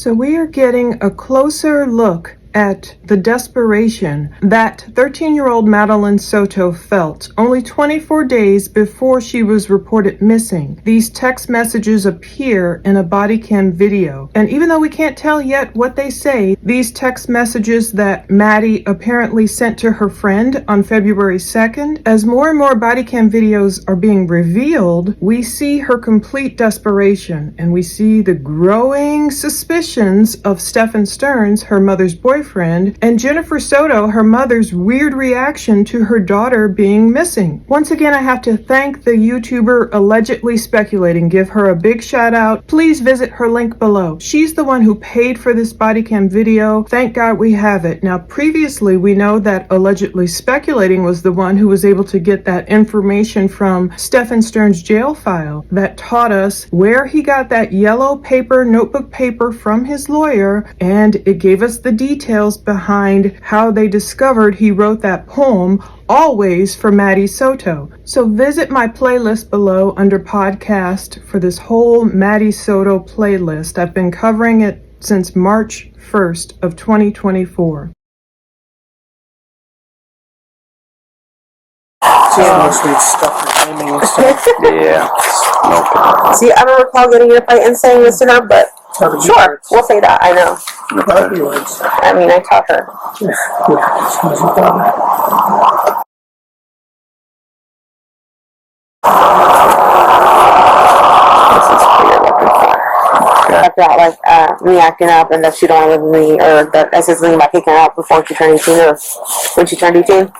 So we are getting a closer look at the desperation that 13-year-old Madeline Soto felt only 24 days before she was reported missing. These text messages appear in a body cam video, and even though we can't tell yet what they say, these text messages that Maddie apparently sent to her friend on February 2nd, as more and more body cam videos are being revealed, we see her complete desperation, and we see the growing suspicions of Stephan Sterns, her mother's boyfriend, and Jennifer Soto, her mother's weird reaction to her daughter being missing. Once again, I have to thank the YouTuber allegedly speculating. Give her a big shout out. Please visit her link below. She's the one who paid for this body cam video. Thank God we have it. Now, previously, we know that allegedly speculating was the one who was able to get that information from Stephan Sterns' jail file that taught us where he got that yellow paper, notebook paper from his lawyer, and it gave us the details behind how they discovered he wrote that poem, Always, for Maddie Soto. So visit my playlist below under podcast for this whole Maddie Soto playlist. I've been covering it since March 1st of 2024. Sweet stuff and stuff. Yeah. Nope. See, I don't recall getting in a fight and saying this to her, but sure, we'll say that. I know. I mean, I taught her. This is what you're looking for. About like me acting up and that she don't want to live with me, or that I said something about kicking her out before she turned 18 or when she turned 18.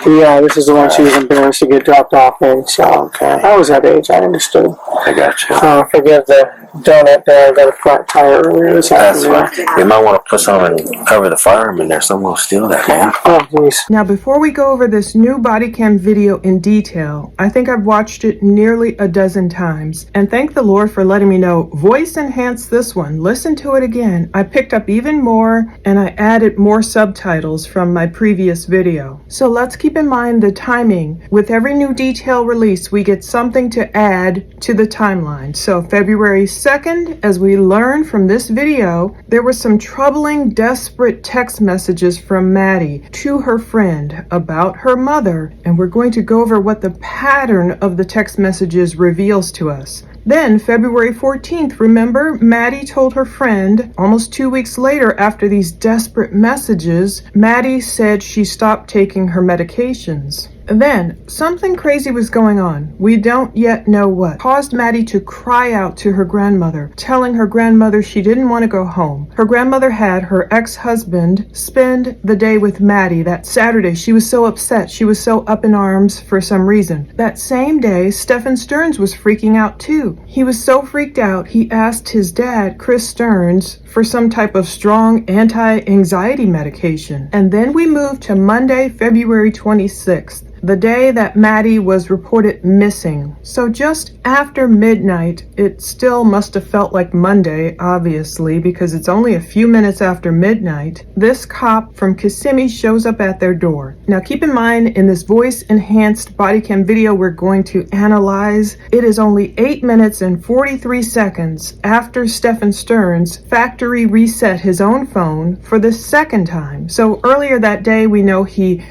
Yeah, this is the one she was embarrassed to get dropped off in. So Okay. I was that age. I understood. I got you. Forgive the donut there. I got a flat tire earlier this That's afternoon. right. You might want to put some and cover the fireman there. Someone will steal that, man. Oh, jeez. Now, before we go over this new body cam video in detail, I think I've watched it nearly a dozen times, and thank the Lord for letting me know, voice enhance this one. Listen to it again. I picked up even more, and I added more subtitles from my previous video. So let's keep in mind the timing. With every new detail release, we get something to add to the timeline. So February 2nd, as we learn from this video, there were some troubling, desperate text messages from Maddie to her friend about her mother, and we're going to go over what the pattern of the text messages reveals to us. Then, February 14th, remember, Maddie told her friend, almost 2 weeks later after these desperate messages, Maddie said she stopped taking her medications. Then, something crazy was going on. We don't yet know what. Caused Maddie to cry out to her grandmother, telling her grandmother she didn't want to go home. Her grandmother had her ex-husband spend the day with Maddie that Saturday. She was so upset. She was so up in arms for some reason. That same day, Stephan Sterns was freaking out too. He was so freaked out, he asked his dad, Chris Sterns, for some type of strong anti-anxiety medication. And then we moved to Monday, February 26th. The day that Maddie was reported missing. So just after midnight, it still must have felt like Monday, obviously, because it's only a few minutes after midnight, this cop from Kissimmee shows up at their door. Now keep in mind, in this voice-enhanced body cam video we're going to analyze, it is only 8 minutes and 43 seconds after Stephan Sterns factory reset his own phone for the second time. So earlier that day, we know he,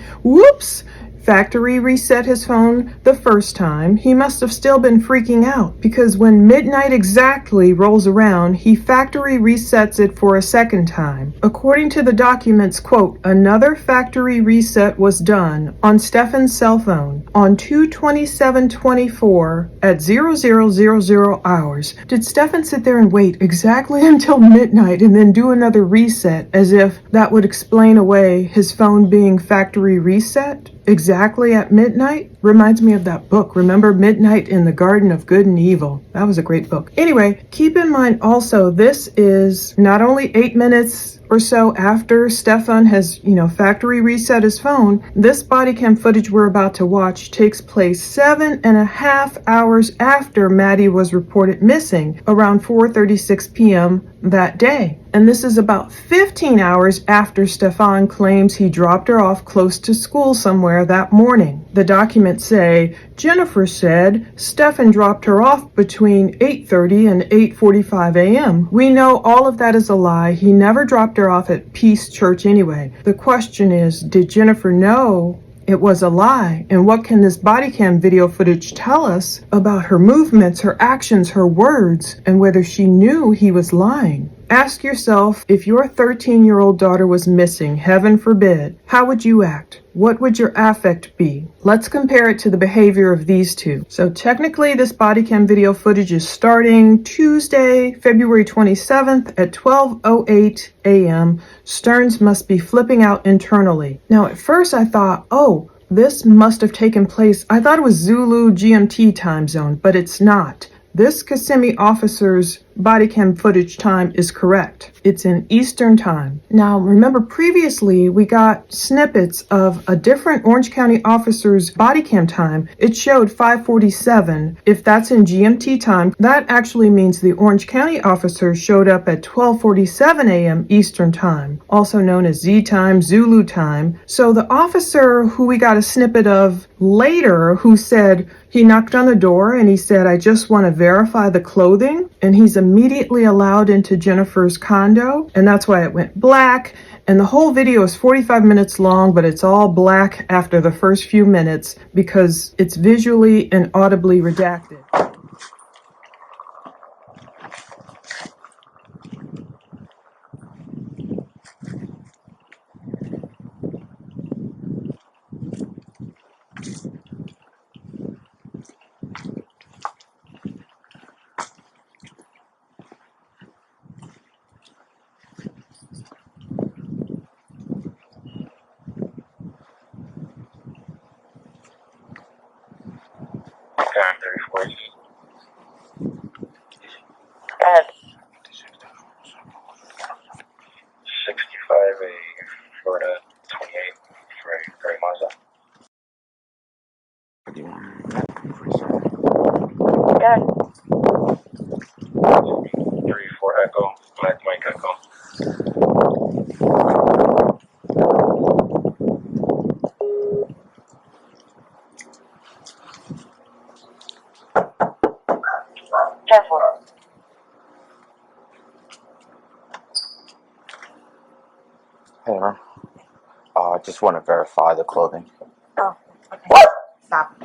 factory reset his phone the first time. He must have still been freaking out because when midnight exactly rolls around, he factory resets it for a second time. According to the documents, quote, another factory reset was done on Stephan's cell phone on 2/27/24 at 0000 hours. Did Stephan sit there and wait exactly until midnight and then do another reset as if that would explain away his phone being factory reset? Exactly at midnight? Reminds me of that book. Remember Midnight in the Garden of Good and Evil? That was a great book. Anyway, keep in mind also, this is not only 8 minutes or so after Stephan has, factory reset his phone. This body cam footage we're about to watch takes place 7.5 hours after Maddie was reported missing around 4:36 p.m. that day. And this is about 15 hours after Stephan claims he dropped her off close to school somewhere that morning. The documents say, Jennifer said Stephan dropped her off between 8:30 and 8:45 a.m. We know all of that is a lie. He never dropped her off at Peace Church anyway. The question is, did Jennifer know it was a lie? And what can this body cam video footage tell us about her movements, her actions, her words, and whether she knew he was lying? Ask yourself, if your 13-year-old daughter was missing, heaven forbid, how would you act? What would your affect be? Let's compare it to the behavior of these two. So technically, this body cam video footage is starting Tuesday, February 27th at 12:08 a.m. Sterns must be flipping out internally. Now, at first I thought, oh, this must have taken place. I thought it was Zulu GMT time zone, but it's not. This Kissimmee officer's body cam footage time is correct. It's in Eastern time. Now, remember previously we got snippets of a different Orange County officer's body cam time. It showed 5:47. If that's in GMT time, that actually means the Orange County officer showed up at 12:47 a.m. Eastern time, also known as Z time, Zulu time. So the officer who we got a snippet of later, who said he knocked on the door and he said, I just want to verify the clothing, and he's immediately allowed into Jennifer's condo, and that's why it went black. And the whole video is 45 minutes long, but it's all black after the first few minutes because it's visually and audibly redacted. Yes. 65, a Florida 28 for a Gray Mazda. Yes. 34 Echo, Black Mike Echo. Careful. Hey, man. I just want to verify the clothing. Oh, okay. Stop.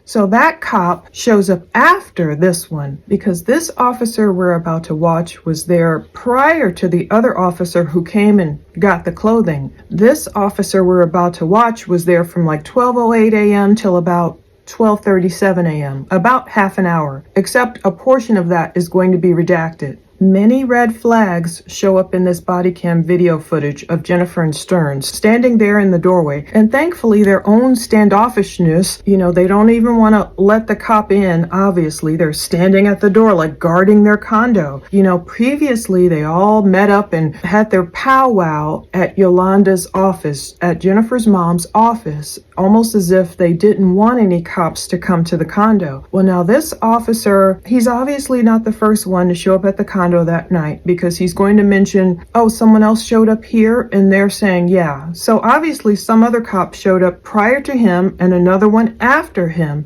So that cop shows up after this one because this officer we're about to watch was there prior to the other officer who came and got the clothing. This officer we're about to watch was there from like 12:08 a.m. till about 12:37 a.m., about half an hour, except a portion of that is going to be redacted. Many red flags show up in this body cam video footage of Jennifer and Sterns standing there in the doorway, and thankfully their own standoffishness, they don't even want to let the cop in. Obviously, they're standing at the door like guarding their condo. Previously they all met up and had their powwow at Yolanda's office, at Jennifer's mom's office, almost as if they didn't want any cops to come to the condo. Well, now this officer, he's obviously not the first one to show up at the condo that night, because he's going to mention, oh, someone else showed up here, and they're saying, yeah. So obviously some other cop showed up prior to him and another one after him.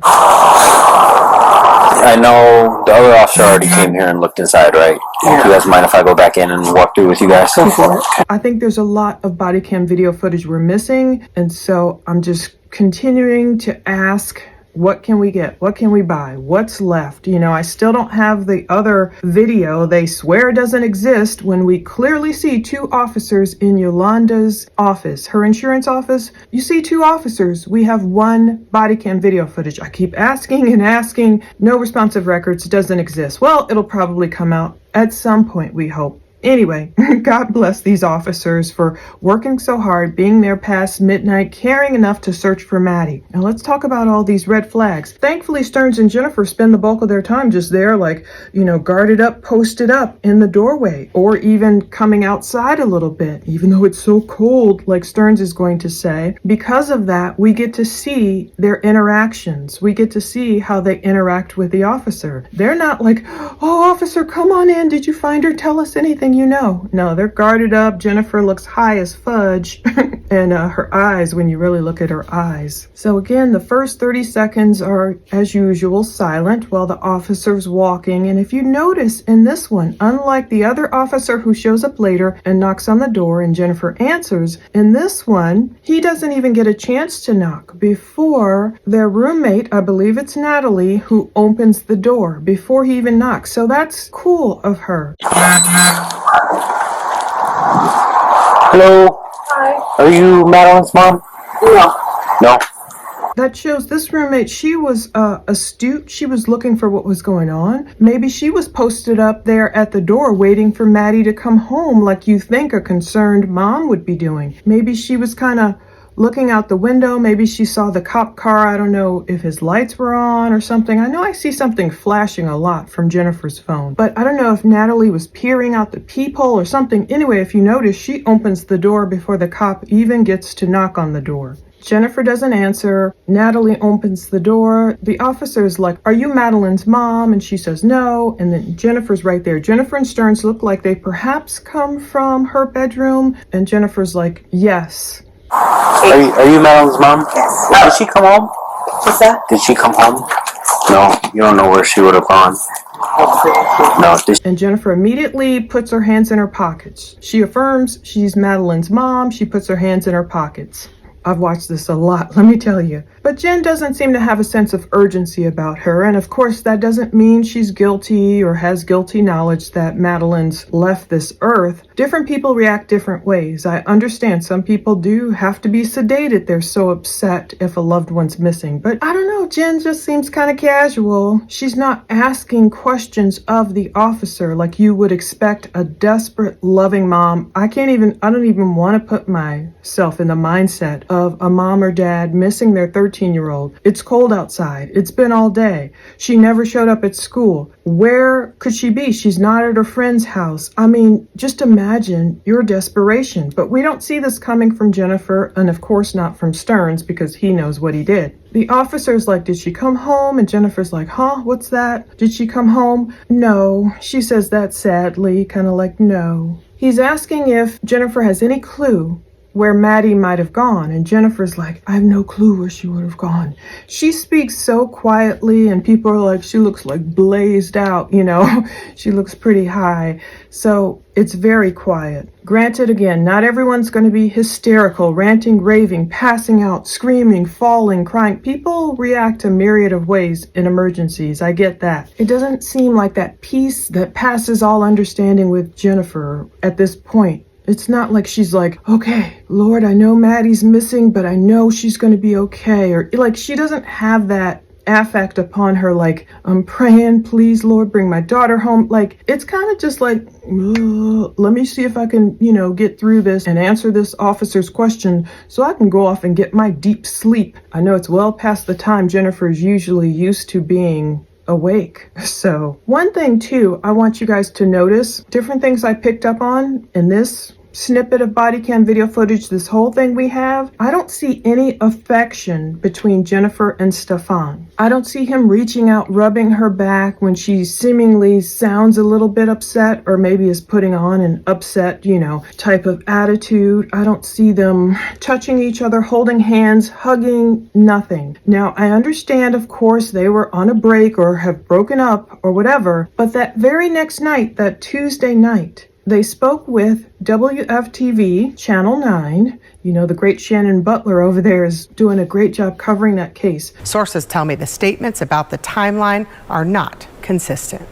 I know the other officer already came here and looked inside, right? Yeah. Do you guys mind if I go back in and walk through with you guys? Go for it. I think there's a lot of body cam video footage we're missing, and so I'm just continuing to ask, what can we get? What can we buy? What's left? I still don't have the other video. They swear it doesn't exist when we clearly see two officers in Yolanda's office, her insurance office. You see two officers. We have one body cam video footage. I keep asking and asking. No responsive records, doesn't exist. Well, it'll probably come out at some point, we hope. Anyway, God bless these officers for working so hard, being there past midnight, caring enough to search for Maddie. Now let's talk about all these red flags. Thankfully, Sterns and Jennifer spend the bulk of their time just there, like, guarded up, posted up in the doorway, or even coming outside a little bit, even though it's so cold, like Sterns is going to say. Because of that, we get to see their interactions. We get to see how they interact with the officer. They're not like, oh, officer, come on in. Did you find her? Tell us anything you know. No, they're guarded up. Jennifer looks high as fudge. And her eyes, when you really look at her eyes. So again, the first 30 seconds are, as usual, silent while the officer's walking. And if you notice in this one, unlike the other officer who shows up later and knocks on the door and Jennifer answers, in this one, he doesn't even get a chance to knock before their roommate, I believe it's Natalie, who opens the door before he even knocks. So that's cool of her. Hello? Hi. Are you Madeline's mom? No. No. That shows this roommate, she was astute. She was looking for what was going on. Maybe she was posted up there at the door waiting for Maddie to come home like you think a concerned mom would be doing. Maybe she was kind of looking out the window. Maybe she saw the cop car. I don't know if his lights were on or something. I know I see something flashing a lot from Jennifer's phone, but I don't know if Natalie was peering out the peephole or something. Anyway, if you notice, she opens the door before the cop even gets to knock on the door. Jennifer doesn't answer. Natalie opens the door. The officer's like, are you Madeline's mom? And she says no. And then Jennifer's right there. Jennifer and Sterns look like they perhaps come from her bedroom. And Jennifer's like, yes. Are you Madeline's mom? Yes. Did she come home? What's that? Did she come home? No, you don't know where she would have gone. No. And Jennifer immediately puts her hands in her pockets. She affirms she's Madeline's mom. She puts her hands in her pockets. I've watched this a lot, let me tell you. But Jen doesn't seem to have a sense of urgency about her, and of course that doesn't mean she's guilty or has guilty knowledge that Madeline's left this earth. Different people react different ways. I understand some people do have to be sedated. They're so upset if a loved one's missing. But I don't know, Jen just seems kind of casual. She's not asking questions of the officer like you would expect a desperate, loving mom. I don't even want to put myself in the mindset of a mom or dad missing their 13-year-old. It's cold outside. It's been all day. She never showed up at school. Where could she be? She's not at her friend's house. I mean, just imagine your desperation. But we don't see this coming from Jennifer, and of course not from Sterns, because he knows what he did. The officer's like, did she come home? And Jennifer's like, huh? What's that? Did she come home? No. She says that sadly, kind of like, no. He's asking if Jennifer has any clue where Maddie might have gone, and Jennifer's like, I have no clue where she would have gone. She speaks so quietly, and people are like, she looks like blazed out, she looks pretty high. So it's very quiet. Granted, again, not everyone's going to be hysterical, ranting, raving, passing out, screaming, falling, crying. People react a myriad of ways in emergencies. I get that. It doesn't seem like that peace that passes all understanding with Jennifer at this point. It's not like she's like, okay, Lord, I know Maddie's missing, but I know she's going to be okay. Or like she doesn't have that affect upon her, like, I'm praying, please, Lord, bring my daughter home. Like, it's kind of just like, let me see if I can, get through this and answer this officer's question so I can go off and get my deep sleep. I know it's well past the time Jennifer's usually used to being awake. So one thing too, I want you guys to notice different things I picked up on in this snippet of body cam video footage, this whole thing we have. I don't see any affection between Jennifer and Stephan. I don't see him reaching out, rubbing her back when she seemingly sounds a little bit upset, or maybe is putting on an upset, type of attitude. I don't see them touching each other, holding hands, hugging, nothing. Now, I understand, of course, they were on a break or have broken up or whatever, but that very next night, that Tuesday night, they spoke with WFTV, Channel 9. The great Shannon Butler over there is doing a great job covering that case. Sources tell me the statements about the timeline are not consistent.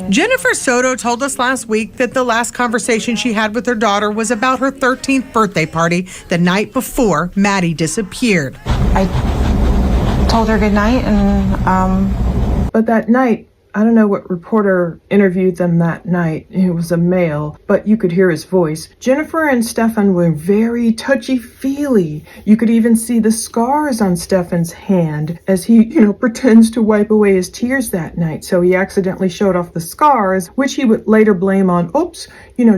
Jennifer Soto told us last week that the last conversation she had with her daughter was about her 13th birthday party the night before Maddie disappeared. I told her good night, and But that night, I don't know what reporter interviewed them that night. It was a male, but you could hear his voice. Jennifer and Stephan were very touchy-feely. You could even see the scars on Stephan's hand as he, pretends to wipe away his tears that night. So he accidentally showed off the scars, which he would later blame on, oops,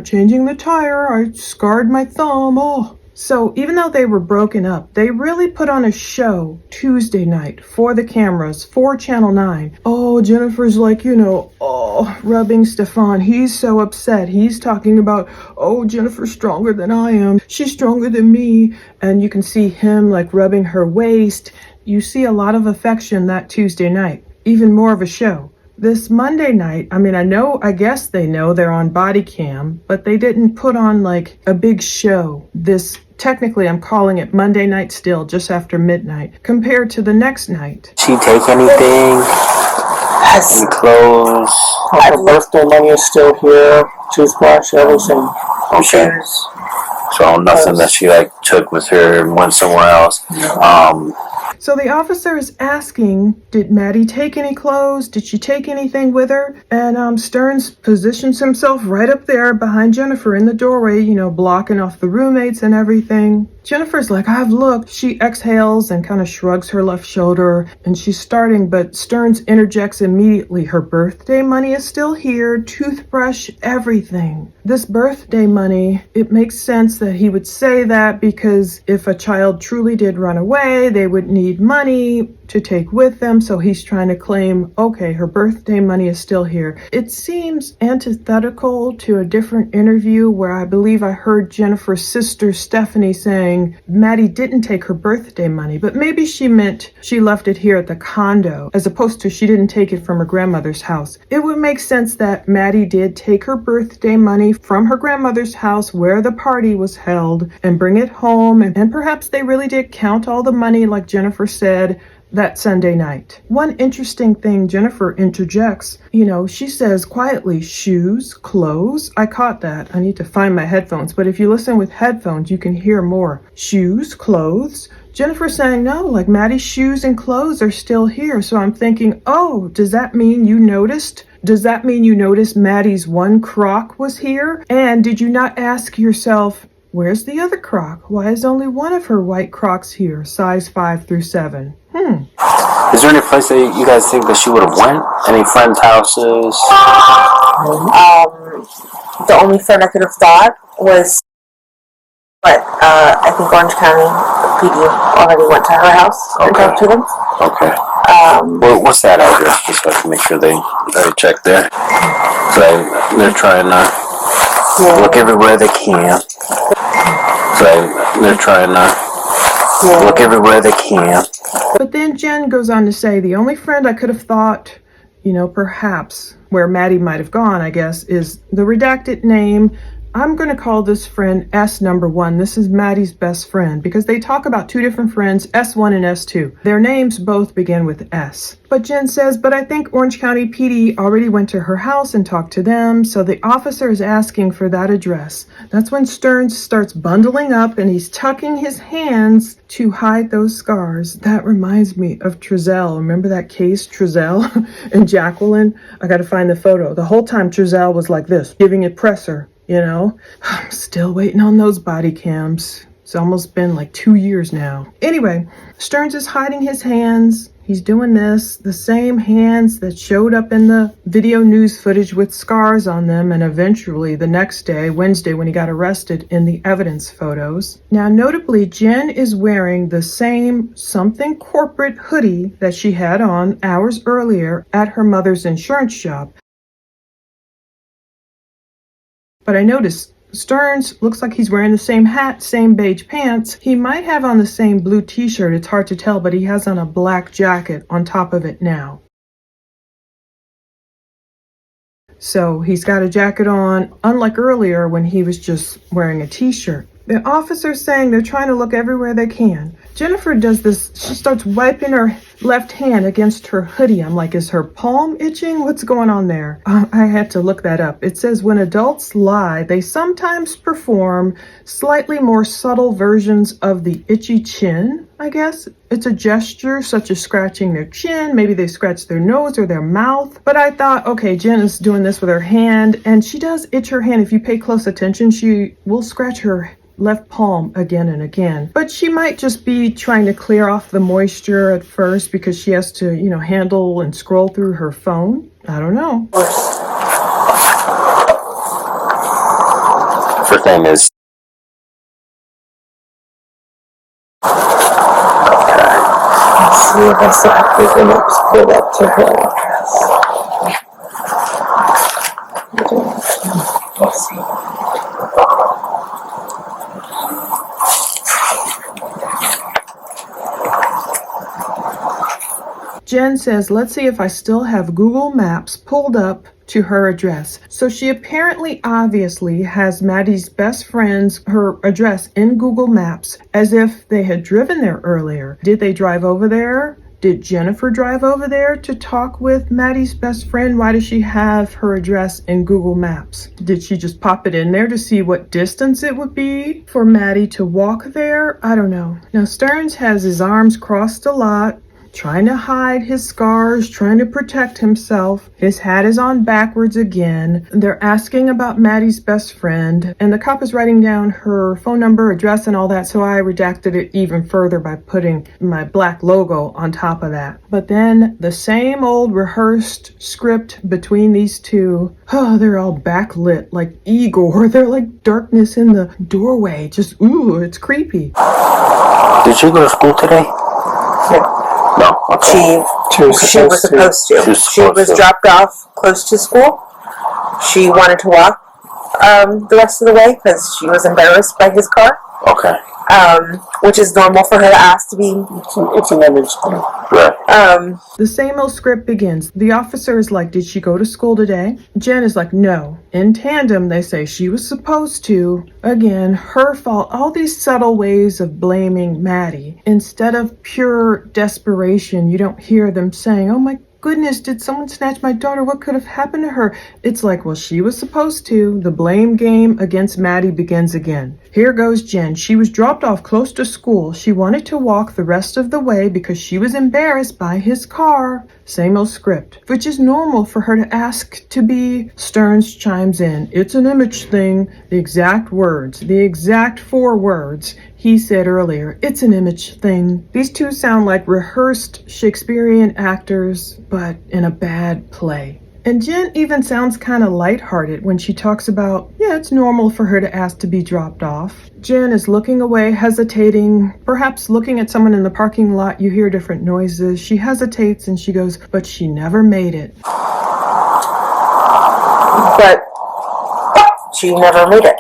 changing the tire, I scarred my thumb, oh. So even though they were broken up, they really put on a show Tuesday night for the cameras, for Channel 9. Oh, Jennifer's like, rubbing Stephan. He's so upset. He's talking about, oh, Jennifer's stronger than I am. She's stronger than me. And you can see him like rubbing her waist. You see a lot of affection that Tuesday night, even more of a show. This Monday night, I guess they know they're on body cam, but they didn't put on like a big show. Technically, I'm calling it Monday night still, just after midnight, compared to the next night. She take anything? Yes. Any clothes? Her birthday money is still here. Toothbrush, everything. Okay. So nothing that she took with her and went somewhere else. So the officer is asking, did Maddie take any clothes? Did she take anything with her? And Sterns positions himself right up there behind Jennifer in the doorway, blocking off the roommates and everything. Jennifer's like, I've looked. She exhales and kind of shrugs her left shoulder, and she's starting, but Sterns interjects immediately. Her birthday money is still here, toothbrush, everything. This birthday money, it makes sense that he would say that because if a child truly did run away, they would need money to take with them. So he's trying to claim, okay, her birthday money is still here. It seems antithetical to a different interview where I believe I heard Jennifer's sister Stephanie saying Maddie didn't take her birthday money, but maybe she meant she left it here at the condo as opposed to she didn't take it from her grandmother's house. It would make sense that Maddie did take her birthday money from her grandmother's house where the party was held and bring it home, and perhaps they really did count all the money like Jennifer said that Sunday night. One interesting thing Jennifer interjects, she says quietly, shoes, clothes. I caught that. I need to find my headphones, but if you listen with headphones, you can hear more. Shoes, clothes. Jennifer saying, no, like Maddie's shoes and clothes are still here. So I'm thinking, oh, does that mean you noticed? Does that mean you noticed Maddie's one Croc was here? And did you not ask yourself, where's the other Croc? Why is only one of her white Crocs here, size 5 through 7? Is there any place that you guys think that she would have went? Any friends' houses? The only friend I could have thought was, but I think Orange County PD already went to her house and talked to them. Okay. Well, what's that address? Just so I can make sure they check there. So they're trying to look everywhere they can. So they're trying to look everywhere they can. But then Jen goes on to say, the only friend I could have thought, perhaps where Maddie might have gone, I guess, is the redacted name. I'm going to call this friend S number 1. This is Maddie's best friend because they talk about two different friends, S1 and S2. Their names both begin with S. But Jen says, but I think Orange County PD already went to her house and talked to them, so the officer is asking for that address. That's when Sterns starts bundling up and he's tucking his hands to hide those scars. That reminds me of Trezell. Remember that case, Trezell and Jacqueline? I got to find the photo. The whole time Trezell was like this, giving it pressure. I'm still waiting on those body cams. It's almost been like 2 years now. Anyway, Sterns is hiding his hands. He's doing this, the same hands that showed up in the video news footage with scars on them, and eventually the next day, Wednesday, when he got arrested, in the evidence photos. Now, notably, Jen is wearing the same something corporate hoodie that she had on hours earlier at her mother's insurance shop. But I noticed Sterns looks like he's wearing the same hat, same beige pants. He might have on the same blue t-shirt. It's hard to tell, but he has on a black jacket on top of it now. So he's got a jacket on, unlike earlier when he was just wearing a t-shirt. The officer's saying they're trying to look everywhere they can. Jennifer does this. She starts wiping her left hand against her hoodie. I'm like, is her palm itching? What's going on there? I had to look that up. It says when adults lie, they sometimes perform slightly more subtle versions of the itchy chin, I guess. It's a gesture such as scratching their chin. Maybe they scratch their nose or their mouth. But I thought, okay, Jen is doing this with her hand, and she does itch her hand. If you pay close attention, she will scratch her left palm again and again. But she might just be trying to clear off the moisture at first because she has to, handle and scroll through her phone. I don't know. First name is. Let's see if I still have Google Maps pulled up to her address. Let's see. Jen says, let's see if I still have Google Maps pulled up to her address. So she obviously has Maddie's best friend's, her address in Google Maps as if they had driven there earlier. Did they drive over there? Did Jennifer drive over there to talk with Maddie's best friend? Why does she have her address in Google Maps? Did she just pop it in there to see what distance it would be for Maddie to walk there? I don't know. Now, Sterns has his arms crossed a lot, trying to hide his scars, trying to protect himself. His hat is on backwards again. They're asking about Maddie's best friend, and the cop is writing down her phone number, address, and all that, so I redacted it even further by putting my black logo on top of that. But then the same old rehearsed script between these two. Oh, they're all backlit like Igor. They're like darkness in the doorway. Just, ooh, it's creepy. Did you go to school today? Yeah. No. Okay. She was supposed to. She was dropped off close to school. She wanted to walk the rest of the way because she was embarrassed by his car. Okay. Which is normal for her to ask to be. It's an image thing. Right. The same old script begins. The officer is like, did she go to school today? Jen is like, no. In tandem, they say she was supposed to. Again, her fault. All these subtle ways of blaming Maddie. Instead of pure desperation, you don't hear them saying, oh my goodness, did someone snatch my daughter? What could have happened to her? It's like, well, she was supposed to. The blame game against Maddie begins again. Here goes Jen. She was dropped off close to school. She wanted to walk the rest of the way because she was embarrassed by his car. Same old script, which is normal for her to ask to be. Sterns chimes in. It's an image thing. The exact words, the exact 4 words he said earlier. It's an image thing. These two sound like rehearsed Shakespearean actors, but in a bad play. And Jen even sounds kind of lighthearted when she talks about, yeah, it's normal for her to ask to be dropped off. Jen is looking away, hesitating, perhaps looking at someone in the parking lot. You hear different noises. She hesitates and she goes, but she never made it. But she never made it.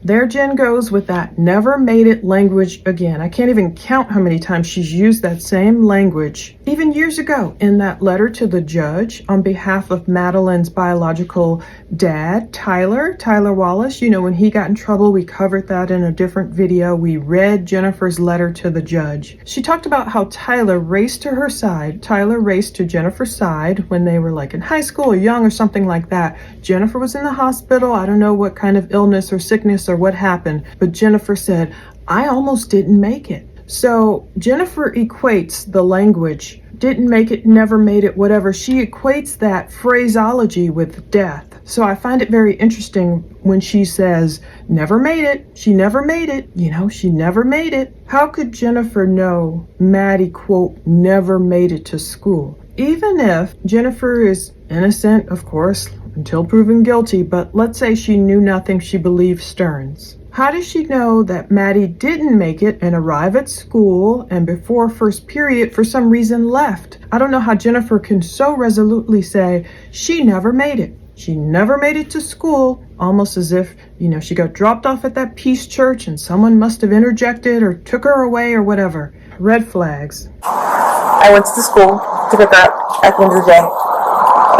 There Jen goes with that never made it language again. I can't even count how many times she's used that same language. Even years ago in that letter to the judge on behalf of Madeline's biological dad, Tyler Wallace. You know, when he got in trouble, we covered that in a different video. We read Jennifer's letter to the judge. She talked about how Tyler raced to her side. Tyler raced to Jennifer's side when they were like in high school or young or something like that. Jennifer was in the hospital. I don't know what kind of illness or sickness or what happened, but Jennifer said, I almost didn't make it. So Jennifer equates the language, didn't make it, never made it, whatever. She equates that phraseology with death. So I find it very interesting when she says, never made it. She never made it. You know, she never made it. How could Jennifer know Maddie, quote, never made it to school? Even if Jennifer is innocent, of course, until proven guilty, but let's say she knew nothing, she believed Sterns. How does she know that Maddie didn't make it and arrive at school and before first period for some reason left? I don't know how Jennifer can so resolutely say she never made it. She never made it to school, almost as if, you know, she got dropped off at that Peace Church and someone must have interjected or took her away or whatever. Red flags. I went to the school to pick her up at the end of the day,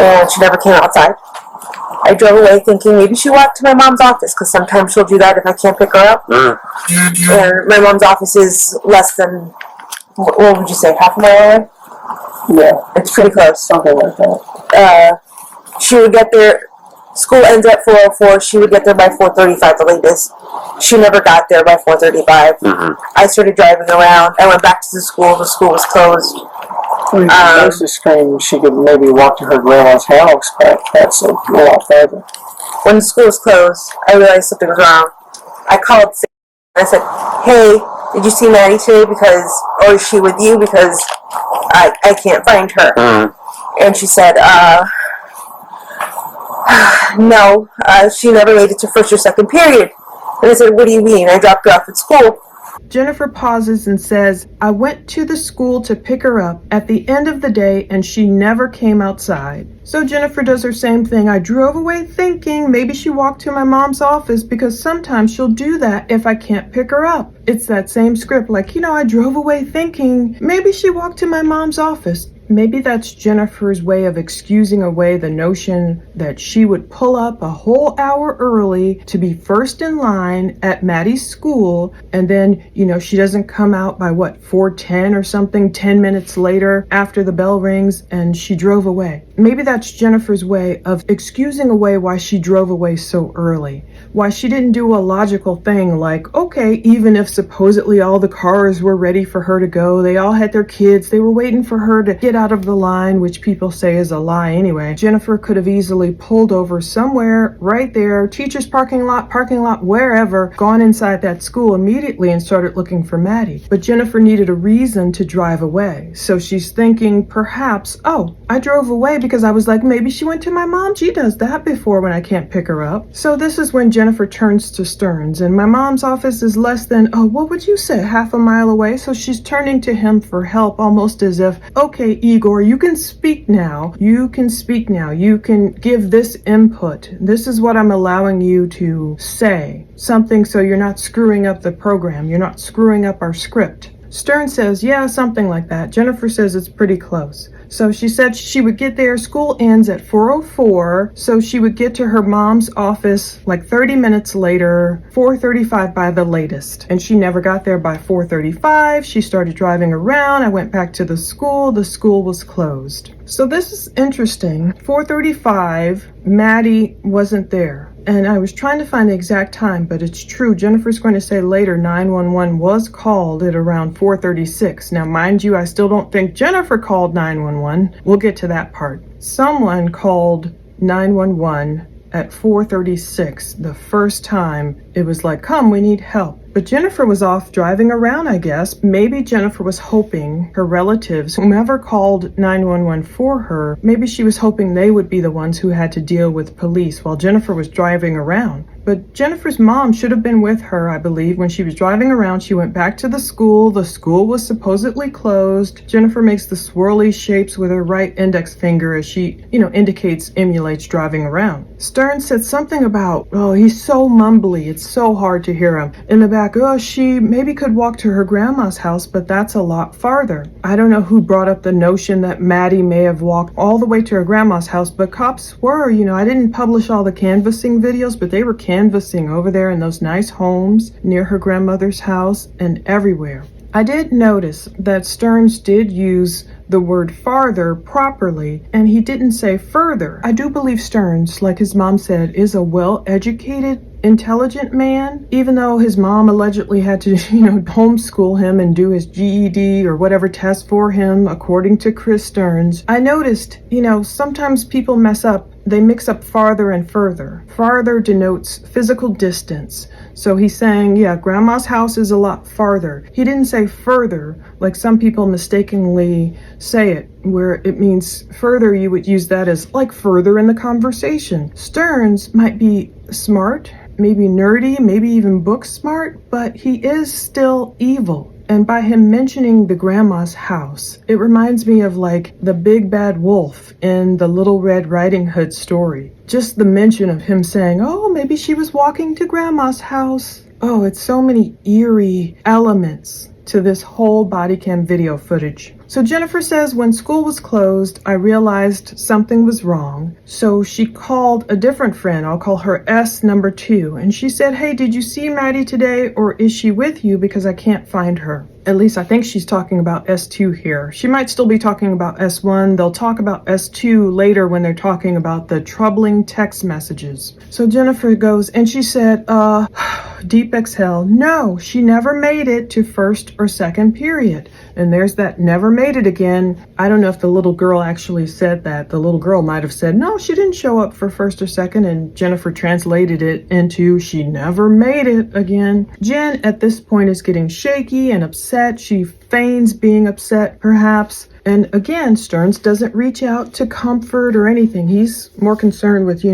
and she never came outside. I drove away thinking maybe she walked to my mom's office, because sometimes she'll do that if I can't pick her up. And my mom's office is less than, what would you say, half a mile away? Yeah, It's pretty close. something like that. She would get there, school ends at 4:04, she would get there by 4:35 the latest. She never got there by 4:35. I started driving around. I went back to the school was closed. That's a scream. She could maybe walk to her grandma's house, but that's a lot further. When the school was closed, I realized something was wrong. I called and I said, hey, did you see Maddie today? Or is she with you? Because I can't find her. And she said, no, she never made it to first or second period. And I said, what do you mean? I dropped her off at school. Jennifer pauses and says, I went to the school to pick her up at the end of the day and she never came outside. So Jennifer does her same thing. I drove away thinking maybe she walked to my mom's office, because sometimes she'll do that if I can't pick her up. It's that same script, like, I drove away thinking maybe she walked to my mom's office. Maybe that's Jennifer's way of excusing away the notion that she would pull up a whole hour early to be first in line at Maddie's school, and then, she doesn't come out by 4:10 or something, 10 minutes later after the bell rings, and she drove away. Maybe that's Jennifer's way of excusing away why she drove away so early. Why she didn't do a logical thing like, okay, even if supposedly all the cars were ready for her to go, they all had their kids, they were waiting for her to get out of the line, which people say is a lie anyway. Jennifer could have easily pulled over somewhere right there, teacher's parking lot, wherever, gone inside that school immediately and started looking for Maddie. But Jennifer needed a reason to drive away. So she's thinking perhaps, I drove away because I was like, maybe she went to my mom. She does that before when I can't pick her up. So this is when Jennifer turns to Sterns, and my mom's office is less than, what would you say, half a mile away? So she's turning to him for help, almost as if, okay, Igor, you can speak now. You can give this input. This is what I'm allowing you to say. Something so you're not screwing up the program. You're not screwing up our script. Stern says, yeah, something like that. Jennifer says it's pretty close. So she said she would get there. School ends at 4:04, so she would get to her mom's office like 30 minutes later, 4:35 by the latest. And she never got there by 4:35. She started driving around. I went back to the school. The school was closed. So this is interesting. 4:35, Maddie wasn't there. And I was trying to find the exact time, but it's true. Jennifer's going to say later 911 was called at around 4:36. Now, mind you, I still don't think Jennifer called 911. We'll get to that part. Someone called 911 at 4:36. The first time it was like, come, we need help. But Jennifer was off driving around, I guess. Maybe Jennifer was hoping her relatives, whomever called 911 for her, maybe she was hoping they would be the ones who had to deal with police while Jennifer was driving around. But Jennifer's mom should have been with her, I believe. When she was driving around, she went back to the school. The school was supposedly closed. Jennifer makes the swirly shapes with her right index finger as she, emulates driving around. Stern said something about, he's so mumbly. It's so hard to hear him. In the back, she maybe could walk to her grandma's house, but that's a lot farther. I don't know who brought up the notion that Maddie may have walked all the way to her grandma's house, but cops were, I didn't publish all the canvassing videos, but they were canvassing over there in those nice homes near her grandmother's house and everywhere. I did notice that Sterns did use the word farther properly, and he didn't say further. I do believe Sterns, like his mom said, is a well-educated, intelligent man, even though his mom allegedly had to, homeschool him and do his GED or whatever test for him, according to Chris Sterns. I noticed, sometimes people mess up. They mix up farther and further. Farther denotes physical distance. So he's saying, grandma's house is a lot farther. He didn't say further, like some people mistakenly say it, where it means further. You would use that as like further in the conversation. Sterns might be smart, maybe nerdy, maybe even book smart, but he is still evil. And by him mentioning the grandma's house, it reminds me of like the big bad wolf in the Little Red Riding Hood story. Just the mention of him saying, maybe she was walking to grandma's house. It's so many eerie elements to this whole body cam video footage. So Jennifer says when school was closed, I realized something was wrong. So she called a different friend, I'll call her S number 2, and she said, hey, did you see Maddie today, or is she with you because I can't find her? At least I think she's talking about S2 here. She might still be talking about S1. They'll talk about S2 later when they're talking about the troubling text messages. So Jennifer goes, and she said, deep exhale, no, she never made it to first or second period. And there's that never made it again. I don't know if the little girl actually said that. The little girl might have said, no, she didn't show up for first or second, and Jennifer translated it into she never made it again. Jen at this point is getting shaky and upset. She feigns being upset, perhaps. And again, Sterns doesn't reach out to comfort or anything. He's more concerned with,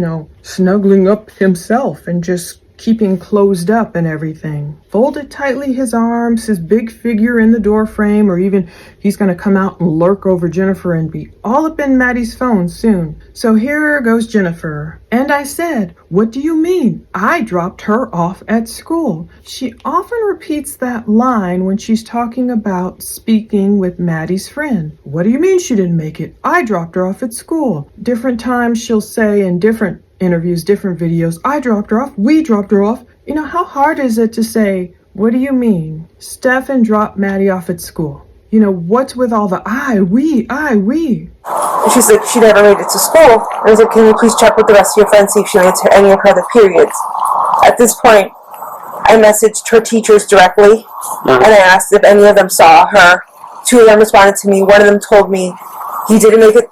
snuggling up himself and just keeping closed up and everything. Folded tightly his arms, his big figure in the door frame, or even he's going to come out and lurk over Jennifer and be all up in Maddie's phone soon. So here goes Jennifer. And I said, what do you mean? I dropped her off at school. She often repeats that line when she's talking about speaking with Maddie's friend. What do you mean she didn't make it? I dropped her off at school. Different times she'll say in different interviews, different videos, I dropped her off, we dropped her off. How hard is it to say, what do you mean? Stephan dropped Maddie off at school. What's with all the we? And she's like, she never made it to school. And I was like, can you please check with the rest of your friends, see if she made it to any of her other periods? At this point, I messaged her teachers directly, and I asked if any of them saw her. 2 of them responded to me. One of them told me she didn't make it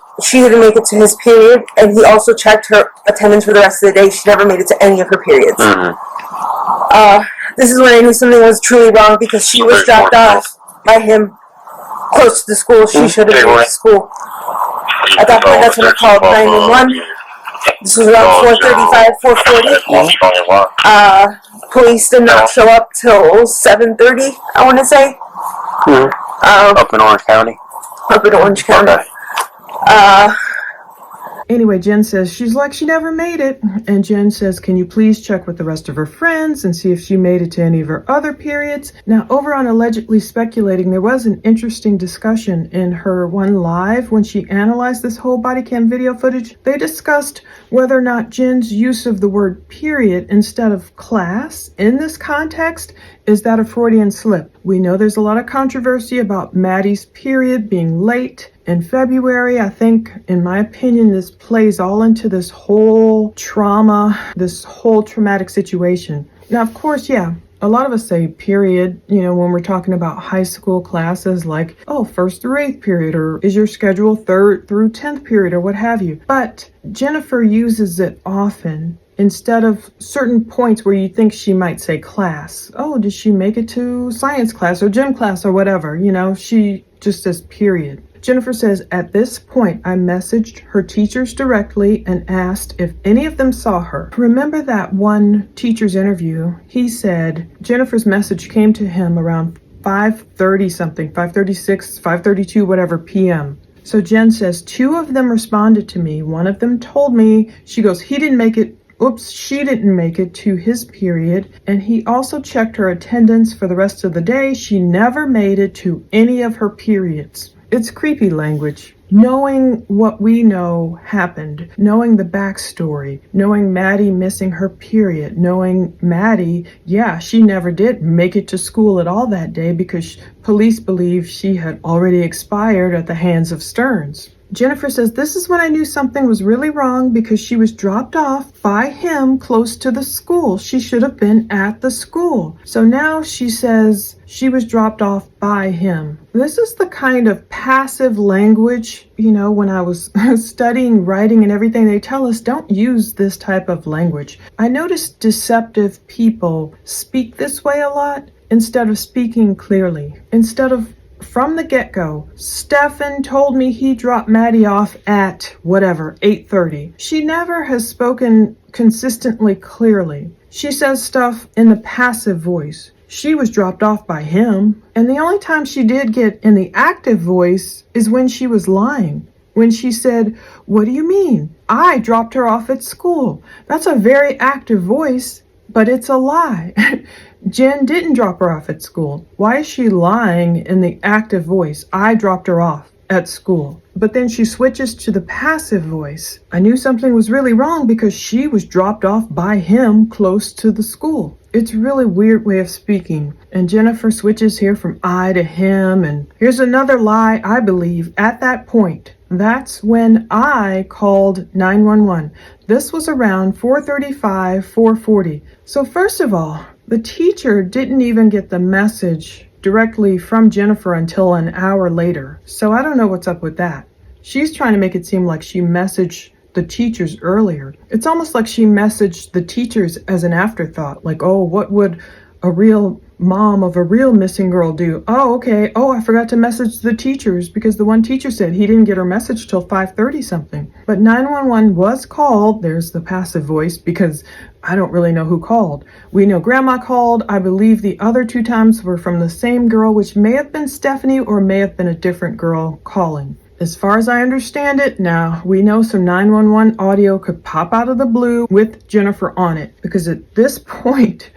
to his period, and he also checked her attendance for the rest of the day. She never made it to any of her periods. This is when I knew something was truly wrong, because she was dropped off by him close to the school. She should have been to school. At that point, that's when I called 911. This was around 4:35, 4:40. Police did not show up till 7:30, I want to say. Up in Orange County? Up in Orange County. Okay. Anyway, Jen says she's like she never made it. And Jen says, can you please check with the rest of her friends and see if she made it to any of her other periods? Now, over on Allegedly Speculating, there was an interesting discussion in her one live when she analyzed this whole body cam video footage. They discussed whether or not Jen's use of the word period instead of class in this context is that a Freudian slip. We know there's a lot of controversy about Maddie's period being late in February. I think, in my opinion, this plays all into this whole trauma, this whole traumatic situation. Now, of course, yeah, a lot of us say period, when we're talking about high school classes like, first through 8th period, or is your schedule 3rd through 10th period, or what have you. But Jennifer uses it often instead of certain points where you think she might say class. Oh, did she make it to science class or gym class or whatever? She just says period. Jennifer says, at this point, I messaged her teachers directly and asked if any of them saw her. Remember that one teacher's interview? He said Jennifer's message came to him around 5:30 something, 5:36, 5:32, whatever p.m. So Jen says 2 of them responded to me. One of them told me, she goes, she didn't make it to his period. And he also checked her attendance for the rest of the day. She never made it to any of her periods. It's creepy language. Knowing what we know happened, knowing the backstory, knowing Maddie missing her period, knowing Maddie, she never did make it to school at all that day because police believe she had already expired at the hands of Sterns. Jennifer says, this is when I knew something was really wrong because she was dropped off by him close to the school. She should have been at the school. So now she says she was dropped off by him. This is the kind of passive language, when I was studying writing and everything, they tell us don't use this type of language. I noticed deceptive people speak this way a lot instead of speaking clearly. Instead of from the get-go, Stephan told me he dropped Maddie off at whatever, 8:30. She never has spoken consistently clearly. She says stuff in the passive voice. She was dropped off by him. And the only time she did get in the active voice is when she was lying. When she said, what do you mean? I dropped her off at school. That's a very active voice. but it's a lie. Jen didn't drop her off at school. Why is she lying in the active voice? I dropped her off at school. But then she switches to the passive voice. I knew something was really wrong because she was dropped off by him close to the school. It's a really weird way of speaking. And Jennifer switches here from I to him. And here's another lie, I believe, at that point. That's when I called 911. This was around 4:35, 4:40. So first of all, the teacher didn't even get the message directly from Jennifer until an hour later. So I don't know what's up with that. She's trying to make it seem like she messaged the teachers earlier. It's almost like she messaged the teachers as an afterthought, like, oh, what would a real mom of a real missing girl do? Oh, okay. Oh, I forgot to message the teachers because the one teacher said he didn't get her message till 5:30 something. But 911 was called. There's the passive voice because I don't really know who called. We know Grandma called. I believe the other 2 times were from the same girl, which may have been Stephanie or may have been a different girl calling. As far as I understand it, now we know some 911 audio could pop out of the blue with Jennifer on it, because at this point,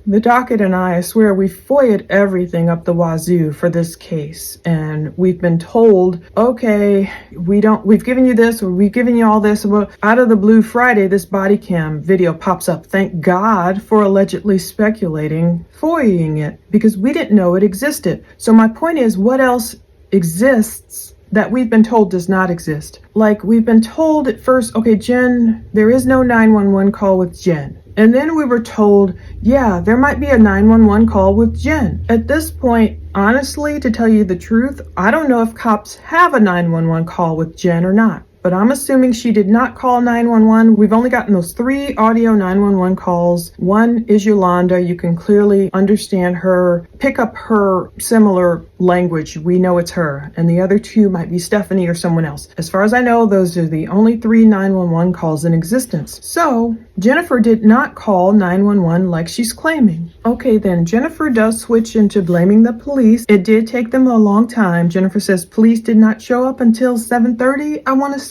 the docket and I swear we FOIA'd everything up the wazoo for this case, and we've been told, okay, we've given you this, or we've given you all this. Well, out of the blue Friday, this body cam video pops up. Thank God for allegedly speculating, FOIAing it, because we didn't know it existed. So my point is, what else exists that we've been told does not exist? Like, we've been told at first, okay, Jen, there is no 911 call with Jen. And then we were told, yeah, there might be a 911 call with Jen. At this point, honestly, to tell you the truth, I don't know if cops have a 911 call with Jen or not. But I'm assuming she did not call 911. We've only gotten those 3 audio 911 calls. One is Yolanda. You can clearly understand her, pick up her similar language. We know it's her. And the other 2 might be Stephanie or someone else. As far as I know, those are the only 3 911 calls in existence. So Jennifer did not call 911 like she's claiming. Okay, then Jennifer does switch into blaming the police. It did take them a long time. Jennifer says police did not show up until 7:30, I want to say.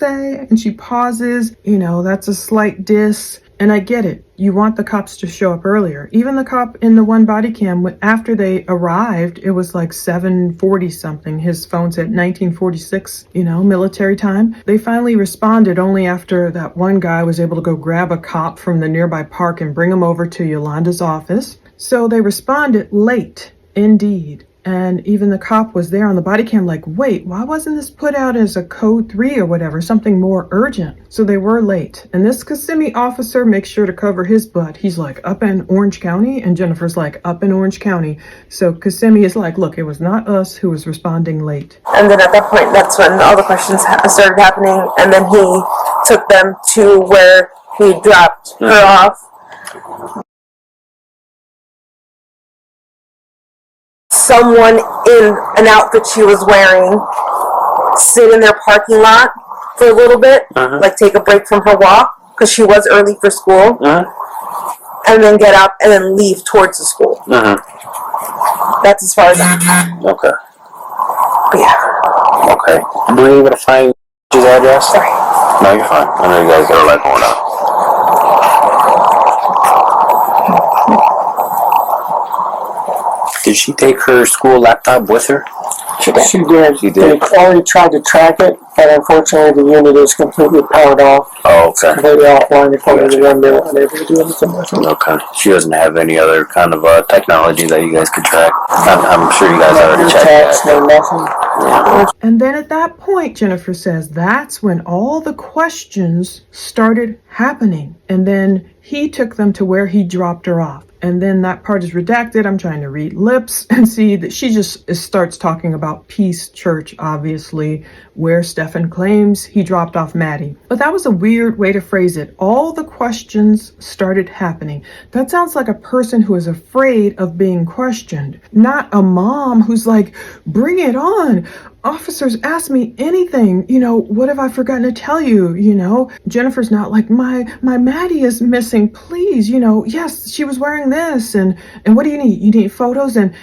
And she pauses. That's a slight diss. And I get it. You want the cops to show up earlier. Even the cop in the one body cam, after they arrived, it was like 7:40 something. His phone said 1946, military time. They finally responded only after that one guy was able to go grab a cop from the nearby park and bring him over to Yolanda's office. So they responded late, indeed. And even the cop was there on the body cam like, wait, why wasn't this put out as a code 3 or whatever, something more urgent? So they were late. And this Kissimmee officer makes sure to cover his butt. He's like, up in Orange County? And Jennifer's like, up in Orange County. So Kissimmee is like, look, it was not us who was responding late. And then at that point, that's when all the questions started happening. And then he took them to where he dropped her off. Someone in an outfit she was wearing sit in their parking lot for a little bit, like take a break from her walk, because she was early for school, and then get up and then leave towards the school. That's as far as I know. Okay. But yeah. Okay. Were you able to find his address? Sorry. No, you're fine. I know you guys got a lot going on. Did she take her school laptop with her? She did. She did. They already tried to track it, but unfortunately the unit is completely powered off. Oh, okay. Completely offline according to them. They weren't able to do anything with it. Okay. She doesn't have any other kind of technology that you guys could track. I'm sure you guys already checked Text, that. no nothing. Yeah. And then at that point, Jennifer says, that's when all the questions started happening. And then he took them to where he dropped her off. And then that part is redacted. I'm trying to read lips and see that she just starts talking about Peace Church, obviously, where Stephan claims he dropped off Maddie. But that was a weird way to phrase it. All the questions started happening. That sounds like a person who is afraid of being questioned, not a mom who's like, bring it on. Officers ask me anything, what have I forgotten to tell you, Jennifer's not like, my Maddie is missing, please, yes, she was wearing this, and what do you need? You need photos? And,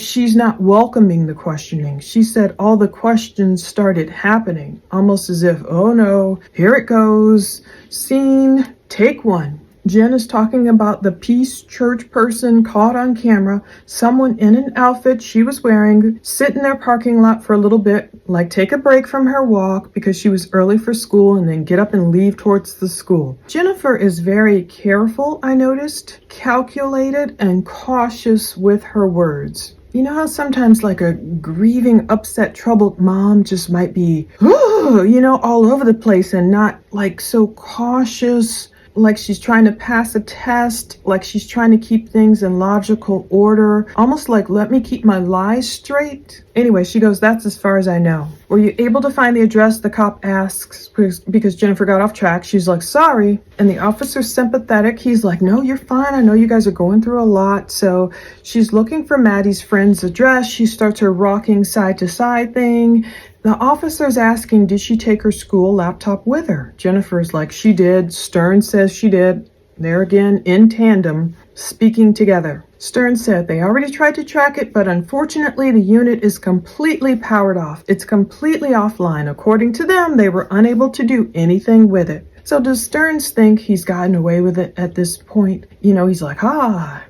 she's not welcoming the questioning. She said all the questions started happening, almost as if, oh no, here it goes, scene, take one. Jen is talking about the Peace Church person caught on camera, someone in an outfit she was wearing, sit in their parking lot for a little bit, like take a break from her walk because she was early for school, and then get up and leave towards the school. Jennifer is very careful, I noticed, calculated, and cautious with her words. You know how sometimes like a grieving, upset, troubled mom just might be, all over the place and not like so cautious, like she's trying to pass a test, like she's trying to keep things in logical order, almost like, let me keep my lies straight. Anyway, she goes, that's as far as I know. Were you able to find the address? The cop asks because Jennifer got off track. She's like, sorry. And the officer's sympathetic. He's like, no, you're fine. I know you guys are going through a lot. So she's looking for Maddie's friend's address. She starts her rocking side to side thing. The officer's asking, did she take her school laptop with her? Jennifer's like, she did. Sterns says she did. There again, in tandem, speaking together. Sterns said they already tried to track it, but unfortunately the unit is completely powered off. It's completely offline. According to them, they were unable to do anything with it. So does Sterns think he's gotten away with it at this point? He's like,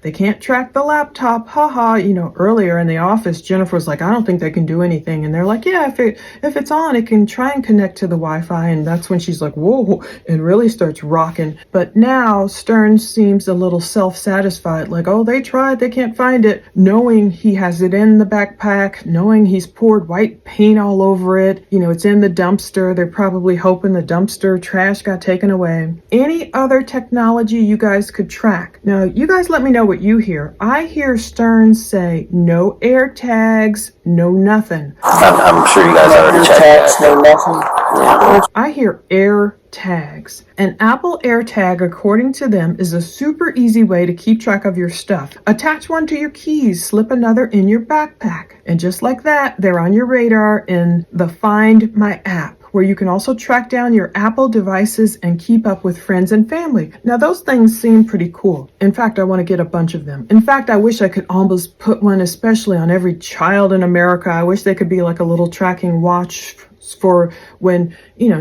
they can't track the laptop, earlier in the office, Jennifer was like, I don't think they can do anything. And they're like, yeah, if it's on, it can try and connect to the Wi-Fi. And that's when she's like, whoa, and really starts rocking. But now Sterns seems a little self-satisfied, like, oh, they tried, they can't find it, knowing he has it in the backpack, knowing he's poured white paint all over it. It's in the dumpster. They're probably hoping the dumpster trash got taken away. Any other technology you guys could track? Now, you guys let me know what you hear. I hear Sterns say no air tags, no nothing. I'm sure you guys already checked Tags, that. no nothing. I hear air tags. An Apple AirTag, according to them, is a super easy way to keep track of your stuff. Attach one to your keys, slip another in your backpack. And just like that, they're on your radar in the Find My app, where you can also track down your Apple devices and keep up with friends and family. Now, those things seem pretty cool. In fact, I want to get a bunch of them. In fact, I wish I could almost put one especially on every child in America. I wish they could be like a little tracking watch for when,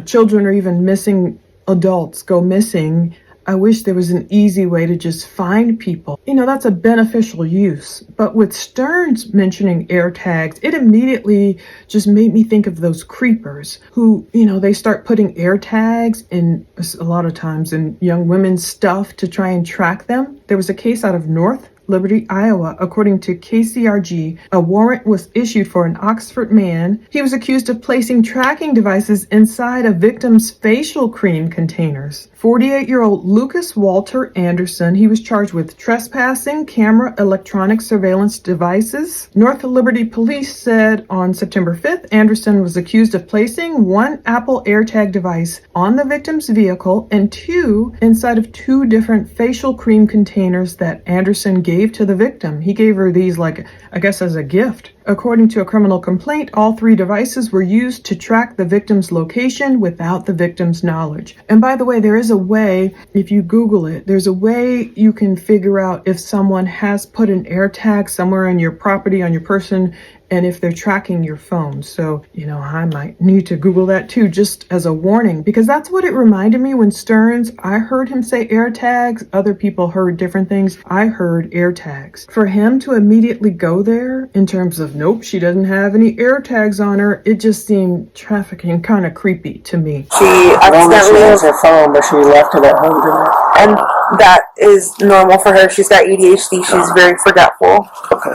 children or even missing adults go missing. I wish there was an easy way to just find people. That's a beneficial use. But with Sterns mentioning air tags, it immediately just made me think of those creepers who, they start putting air tags in a lot of times in young women's stuff to try and track them. There was a case out of North Liberty, Iowa. According to KCRG, a warrant was issued for an Oxford man. He was accused of placing tracking devices inside a victim's facial cream containers. 48-year-old Lucas Walter Anderson, he was charged with trespassing camera electronic surveillance devices. North Liberty police said on September 5th, Anderson was accused of placing one Apple AirTag device on the victim's vehicle and two inside of two different facial cream containers that Anderson gave to the victim. He gave her these, as a gift. According to a criminal complaint, all three devices were used to track the victim's location without the victim's knowledge. And by the way, there is a way, if you Google it, there's a way you can figure out if someone has put an AirTag somewhere on your property, on your person, and if they're tracking your phone. So, I might need to Google that too, just as a warning, because that's what it reminded me when Sterns, I heard him say AirTags. Other people heard different things. I heard AirTags. For him to immediately go there in terms of, nope, she doesn't have any AirTags on her, it just seemed trafficking kind of creepy to me. She accidentally has her phone, but she left it at home tonight. And that is normal for her. She's got ADHD. She's very forgetful. Okay.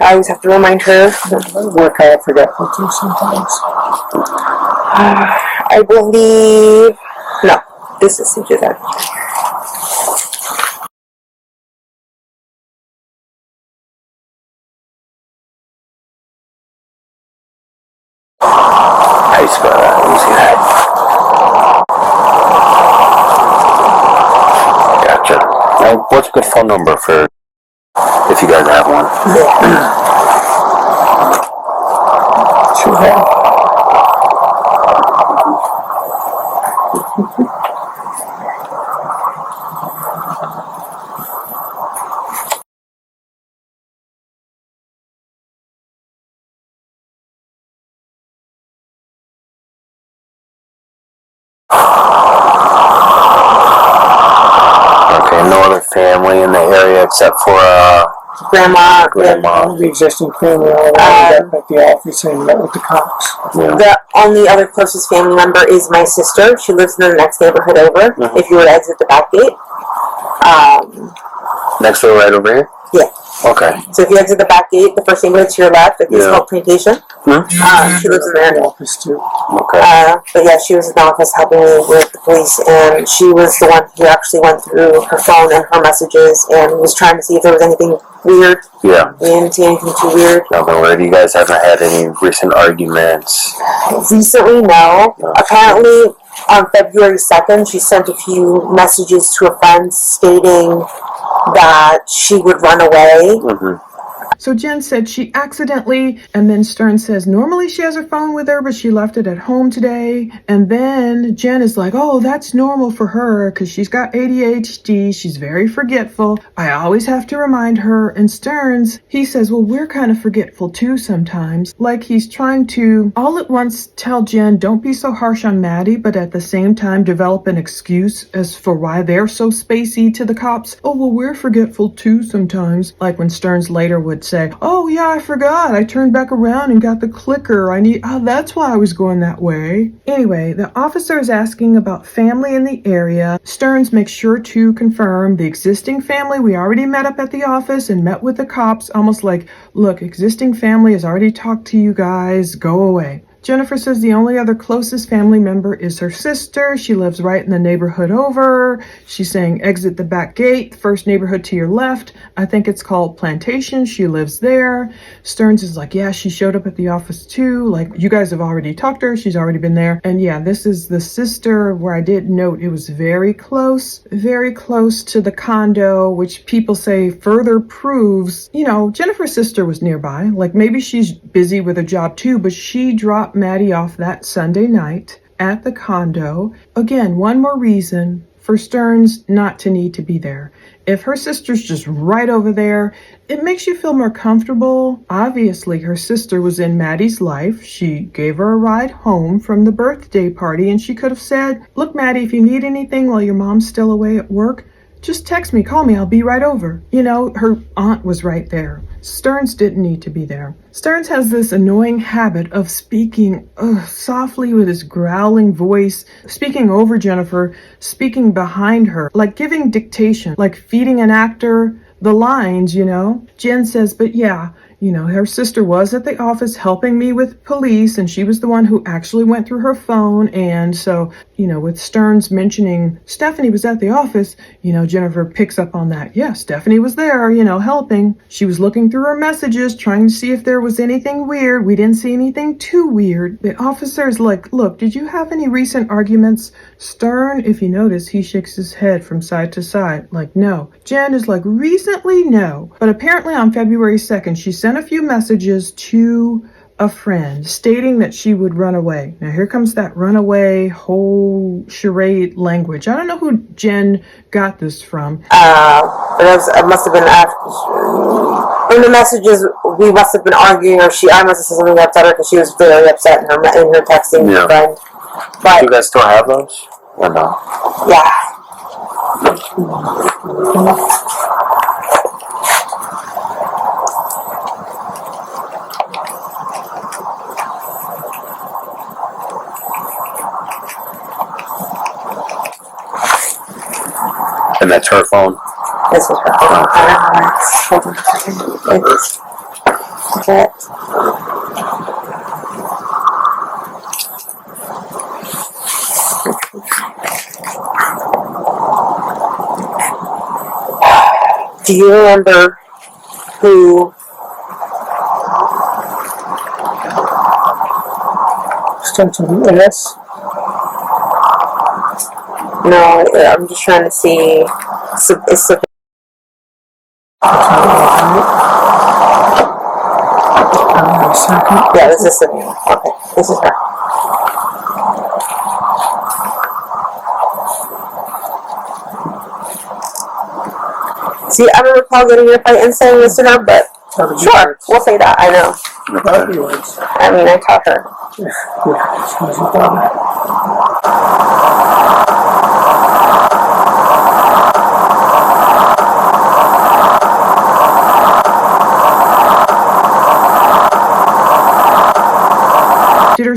I always have to remind her. We're kind of forgetful too sometimes. I believe... No, this is that. How you spell that? Let me see that. Gotcha. Now, what's a good phone number for if you guys have one? Yeah. Should have. no other family in the area except for Grandma. Grandma. The existing family all lined up at the office and met with the cops. Yeah. The only other closest family member is my sister. She lives in the next neighborhood over. Mm-hmm. If you were to exit the back gate. Next door, right over here? Yeah. Okay. So if you exit the back gate, the first neighborhood to your left, it's called Plantation. She lives in there. The office too. Okay. But yeah, she was in the office helping me with the police, and she was the one who actually went through her phone and her messages and was trying to see if there was anything weird. Yeah. We didn't see anything too weird. Nothing weird. You guys haven't had any recent arguments? Recently, no. Apparently, on February 2nd, she sent a few messages to a friend stating that she would run away. Mm-hmm. So Jen said she accidentally, and then Sterns says normally she has her phone with her, but she left it at home today. And then Jen is like, oh, that's normal for her because she's got ADHD. She's very forgetful. I always have to remind her. And Sterns, he says, well, we're kind of forgetful too sometimes. Like he's trying to all at once tell Jen, don't be so harsh on Maddie, but at the same time develop an excuse as for why they're so spacey to the cops. Oh, well, we're forgetful too sometimes. Like when Sterns later would say, oh yeah, I forgot. I turned back around and got the clicker. That's why I was going that way. Anyway, the officer is asking about family in the area. Sterns makes sure to confirm the existing family. We already met up at the office and met with the cops, almost like, look, existing family has already talked to you guys. Go away. Jennifer says the only other closest family member is her sister. She lives right in the neighborhood over. She's saying exit the back gate, first neighborhood to your left. I think it's called Plantation. She lives there. Sterns is like, yeah, she showed up at the office too. Like, you guys have already talked to her. She's already been there. And yeah, this is the sister where I did note it was very close to the condo, which people say further proves, Jennifer's sister was nearby. Like maybe she's busy with a job too, but she dropped Maddie off that Sunday night at the condo. Again, one more reason for Sterns not to need to be there. If her sister's just right over there, it makes you feel more comfortable. Obviously, her sister was in Maddie's life. She gave her a ride home from the birthday party, and she could have said, look, Maddie, if you need anything while your mom's still away at work, just text me, call me, I'll be right over. Her aunt was right there. Sterns didn't need to be there. Sterns has this annoying habit of speaking softly with his growling voice, speaking over Jennifer, speaking behind her, like giving dictation, like feeding an actor the lines, Jen says, but yeah, her sister was at the office helping me with police, and she was the one who actually went through her phone. And so, with Sterns mentioning Stephanie was at the office, Jennifer picks up on that. Yeah, Stephanie was there, helping. She was looking through her messages, trying to see if there was anything weird. We didn't see anything too weird. The officer's like, look, did you have any recent arguments? Stern, if you notice, he shakes his head from side to side, like, no. Jen is like, recently, no. But apparently on February 2nd, she sent a few messages to a friend stating that she would run away. Now here comes that runaway whole charade language. I don't know who Jen got this from. It must have been after. In the messages, we must have been arguing, or I must have said something that upset her because she was very upset in her texting with her friend. But Do you guys still have those? Or no? yeah. And that's her phone? This is her phone. Hold on a second. It's that. Do you remember who Starts with an S. No, I'm just trying to see. It's yeah, this is Savannah. Okay, this is her. See, I don't recall getting in a fight and saying this to her, but sure, we'll say that. I know. I mean, I taught her.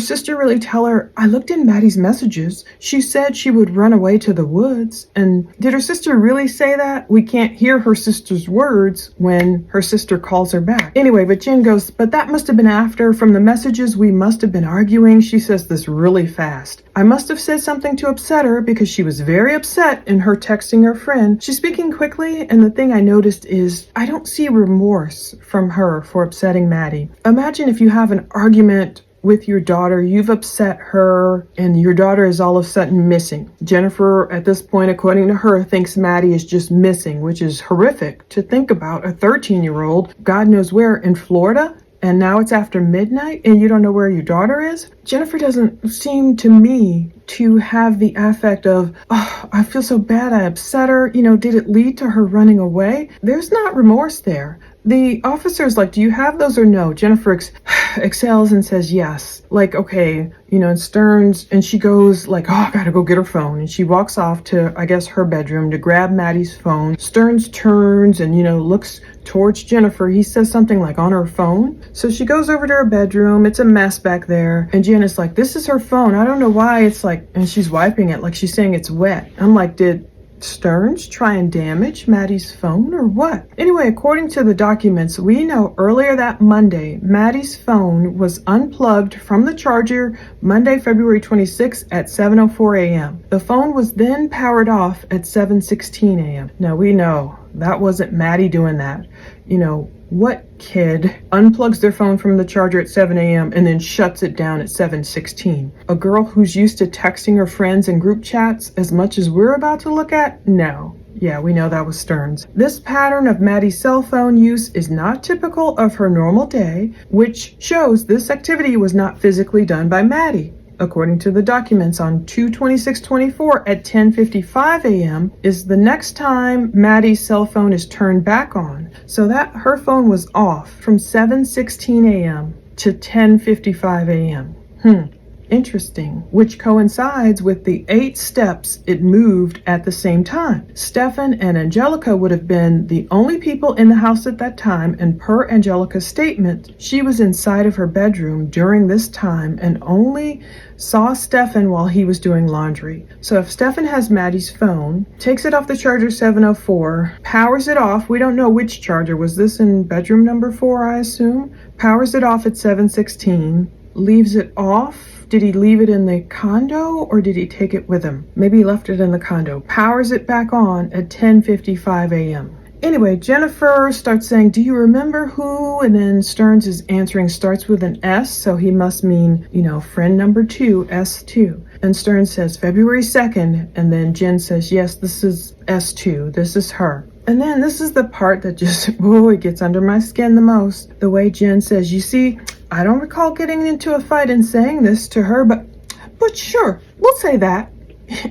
sister really tell her, I looked in Maddie's messages. She said she would run away to the woods. And did her sister really say that? We can't hear her sister's words when her sister calls her back. Anyway, but Jen goes, but that must have been after. From the messages, we must have been arguing. She says this really fast. I must have said something to upset her because she was very upset in her texting her friend. She's speaking quickly, and the thing I noticed is I don't see remorse from her for upsetting Maddie. Imagine if you have an argument with your daughter, you've upset her, and your daughter is all of a sudden missing. Jennifer, at this point, according to her, thinks Maddie is just missing, which is horrific to think about. A 13-year-old, God knows where, in Florida, and now it's after midnight and you don't know where your daughter is? Jennifer doesn't seem to me to have the affect of, oh, I feel so bad, I upset her. You know, did it lead to her running away? There's not remorse there. The officer's like, do you have those or no? Jennifer exhales and says yes. Like, okay, you know, and Sterns, and she goes like, oh, I gotta go get her phone. And she walks off to, I guess, her bedroom to grab Maddie's phone. Sterns turns and, you know, looks towards Jennifer. He says something like on her phone. So she goes over to her bedroom. It's a mess back there. And Jen is like, this is her phone. I don't know why it's like, and she's wiping it like she's saying it's wet. I'm like, did Sterns try and damage Maddie's phone or what? Anyway, according to the documents, we know earlier that Monday, Maddie's phone was unplugged from the charger Monday, February 26th at 7:04 a.m. The phone was then powered off at 7:16 a.m. Now we know that wasn't Maddie doing that. You know, what kid unplugs their phone from the charger at 7 a.m. and then shuts it down at 7:16? A girl who's used to texting her friends in group chats as much as we're about to look at? No. Yeah, we know that was Sterns. This pattern of Maddie's cell phone use is not typical of her normal day, which shows this activity was not physically done by Maddie. According to the documents, on 2/26/24 at 10:55 a.m. is the next time Maddie's cell phone is turned back on. So that her phone was off from 7:16 a.m. to 10:55 a.m. Interesting, which coincides with the 8 steps it moved at the same time. Stephan and Angelica would have been the only people in the house at that time, and per Angelica's statement, she was inside of her bedroom during this time and only saw Stephan while he was doing laundry. So if Stephan has Maddie's phone, takes it off the charger 7:04, powers it off, we don't know which charger, was this in bedroom number 4, I assume? Powers it off at 7:16, leaves it off. Did he leave it in the condo or did he take it with him? Maybe he left it in the condo. Powers it back on at 10:55 a.m. Anyway, Jennifer starts saying, do you remember who? And then Sterns is answering, starts with an S, so he must mean, you know, friend number 2, S2. And Sterns says February 2nd, and then Jen says, yes, this is S2, this is her. And then this is the part that just, oh, it gets under my skin the most. The way Jen says, you see, I don't recall getting into a fight and saying this to her, but sure, we'll say that.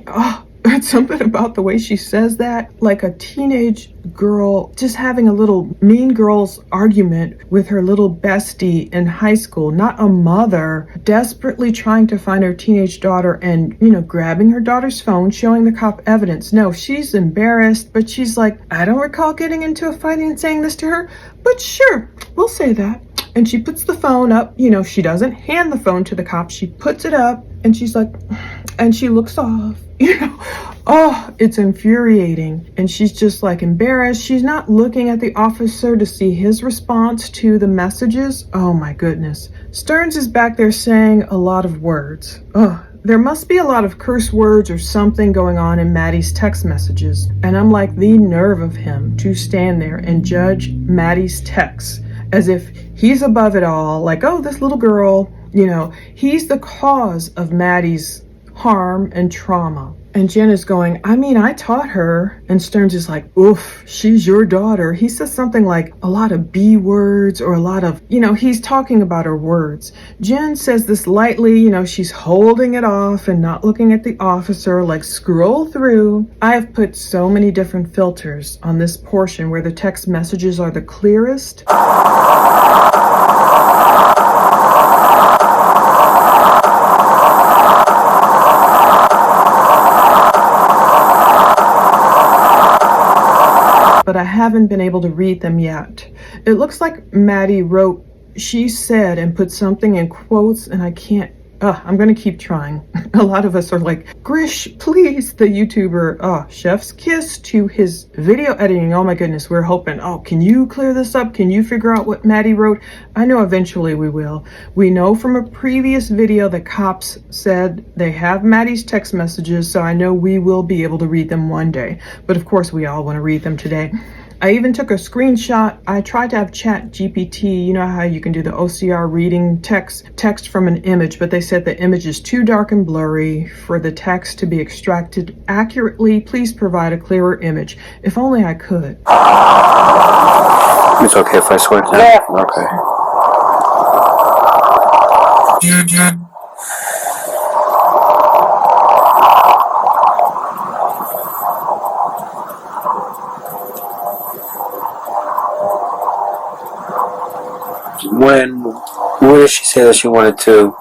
Oh, it's something about the way she says that, like a teenage girl just having a little mean girls argument with her little bestie in high school, not a mother desperately trying to find her teenage daughter and, you know, grabbing her daughter's phone, showing the cop evidence. No, she's embarrassed, but she's like, I don't recall getting into a fight and saying this to her, but sure, we'll say that. And she puts the phone up, you know, she doesn't hand the phone to the cop, she puts it up and she's like, and she looks off, you know. Oh, it's infuriating. And she's just like embarrassed. She's not looking at the officer to see his response to the messages. Oh my goodness. Sterns is back there saying a lot of words. Oh, there must be a lot of curse words or something going on in Maddie's text messages. And I'm like, the nerve of him to stand there and judge Maddie's texts as if he's above it all. Like, oh, this little girl, you know, he's the cause of Maddie's harm and trauma. And Jen is going, I mean, I taught her. And Sterns is like, oof, she's your daughter. He says something like a lot of B words or a lot of, you know, he's talking about her words. Jen says this lightly, you know, she's holding it off and not looking at the officer, like scroll through. I have put so many different filters on this portion where the text messages are the clearest. But I haven't been able to read them yet. It looks like Maddie wrote, she said, and put something in quotes, and I can't I'm gonna keep trying. A lot of us are like, Grish, please, the YouTuber, chef's kiss to his video editing. Oh my goodness, we're hoping, can you clear this up? Can you figure out what Maddie wrote? I know eventually we will. We know from a previous video that cops said they have Maddie's text messages, so I know we will be able to read them one day. But of course, we all want to read them today. I even took a screenshot. I tried to have Chat GPT, you know how you can do the OCR reading text from an image, but they said the image is too dark and blurry for the text to be extracted accurately. Please provide a clearer image. If only I could. It's okay if I swear now? Yeah. Okay. When did she say that she wanted to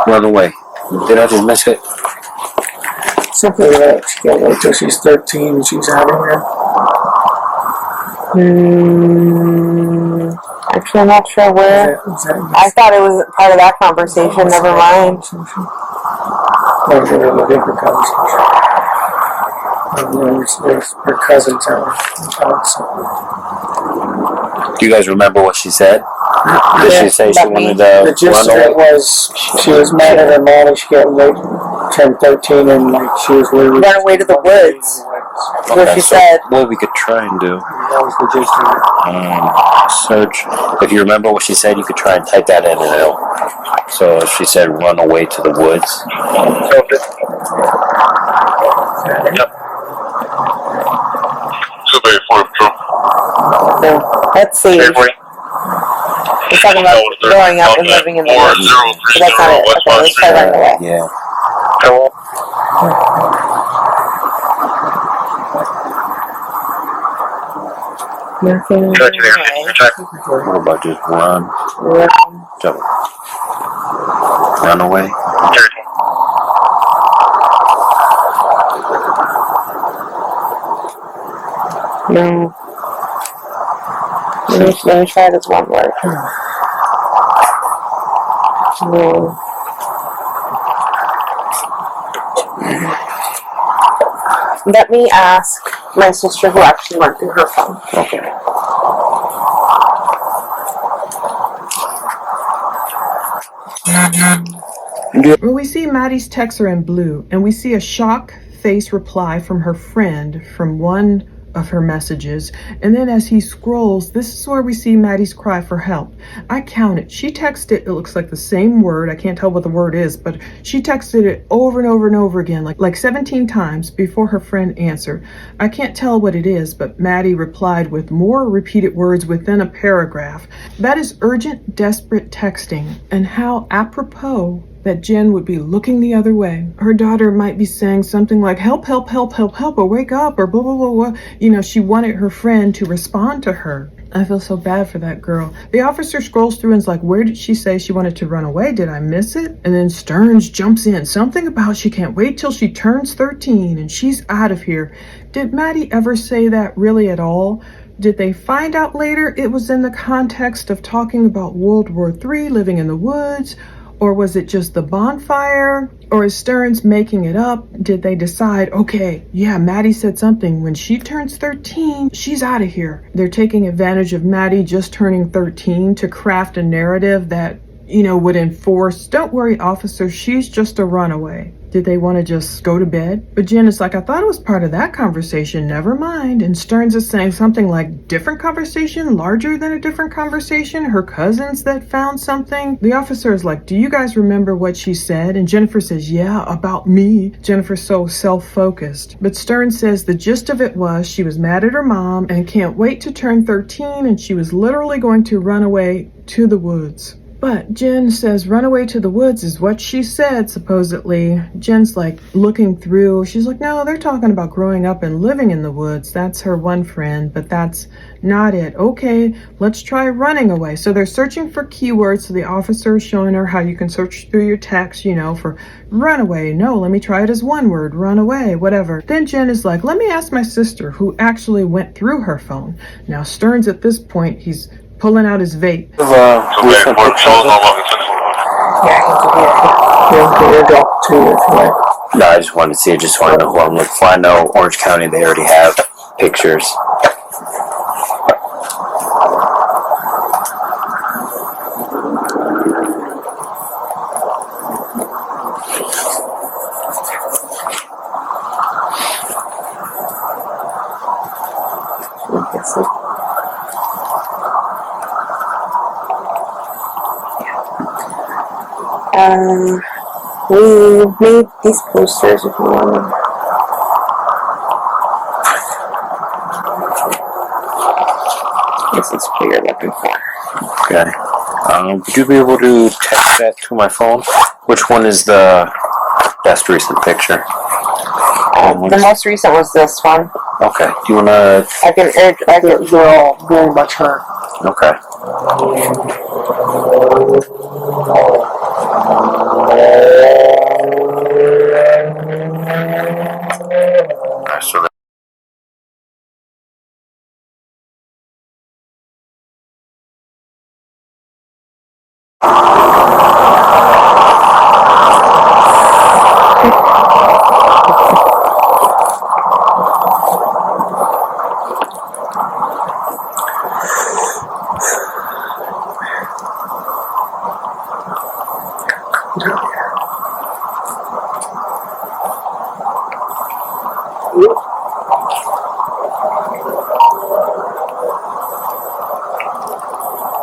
run away? Did I just miss it? Something like she can't wait till she's 13 and she's out of here. Actually, I'm not sure where. I thought it was part of that conversation. Never mind. Or they're in a different conversation. There's her cousin telling something. Do you guys remember what she said? Did she say she wanted to The gist run of away? it was she was mad at her mom and she got late, turned 13 and like she was really Run away to the woods. What she said. What we could try and do. That was the gist of it. Search. If you remember what she said, you could try and type that in and it'll. So she said run away to the woods. Yep. 234 Patrol. Let's see. We're talking about growing up and living in the woods. But that's not it. Okay, let's try running away. Yeah. Nothing. What about just run? Jump. Run away? No. Let me try this one word. No. Let me ask my sister who actually went through her phone. Okay. Well, we see Maddie's texts are in blue, and we see a shock face reply from her friend from one of her messages. And then as he scrolls, this is where we see Maddie's cry for help. I counted. She texted, it looks like the same word. I can't tell what the word is, but she texted it over and over and over again, like 17 times before her friend answered. I can't tell what it is, but Maddie replied with more repeated words within a paragraph. That is urgent, desperate texting, and how apropos that Jen would be looking the other way. Her daughter might be saying something like, help, help, help, help, help, or wake up, or blah, blah, blah, blah. You know, she wanted her friend to respond to her. I feel so bad for that girl. The officer scrolls through and is like, where did she say she wanted to run away? Did I miss it? And then Sterns jumps in. Something about she can't wait till she turns 13 and she's out of here. Did Maddie ever say that really at all? Did they find out later it was in the context of talking about World War III, living in the woods? Or was it just the bonfire? Or is Sterns making it up? Did they decide, okay, yeah, Maddie said something. When she turns 13, she's out of here. They're taking advantage of Maddie just turning 13 to craft a narrative that, you know, would enforce, don't worry, officer, she's just a runaway. Did they want to just go to bed? But Jen is like, I thought it was part of that conversation. Never mind. And Sterns is saying something like, different conversation, larger than a different conversation, her cousins that found something. The officer is like, do you guys remember what she said? And Jennifer says, yeah, about me. Jennifer's so self-focused. But Sterns says the gist of it was she was mad at her mom and can't wait to turn 13, and she was literally going to run away to the woods. But Jen says run away to the woods is what she said, supposedly. Jen's like looking through. She's like, no, they're talking about growing up and living in the woods. That's her one friend, but that's not it. Okay, let's try running away. So they're searching for keywords. So the officer is showing her how you can search through your text, you know, for runaway. No, let me try it as one word, run away, whatever. Then Jen is like, let me ask my sister who actually went through her phone. Now Sterns at this point, he's pulling out his vape. Yeah, I can give you. Yeah, give your adult to you if you like. No, I just wanted to see. I just want to know who I'm looking for. I know Orange County, they already have pictures. We made these posters if you want them. This is what you're looking for. Okay. Would you be able to text that to my phone? Which one is the best recent picture? The most recent was this one. Okay. Do you want to... They're all very much her. Okay. So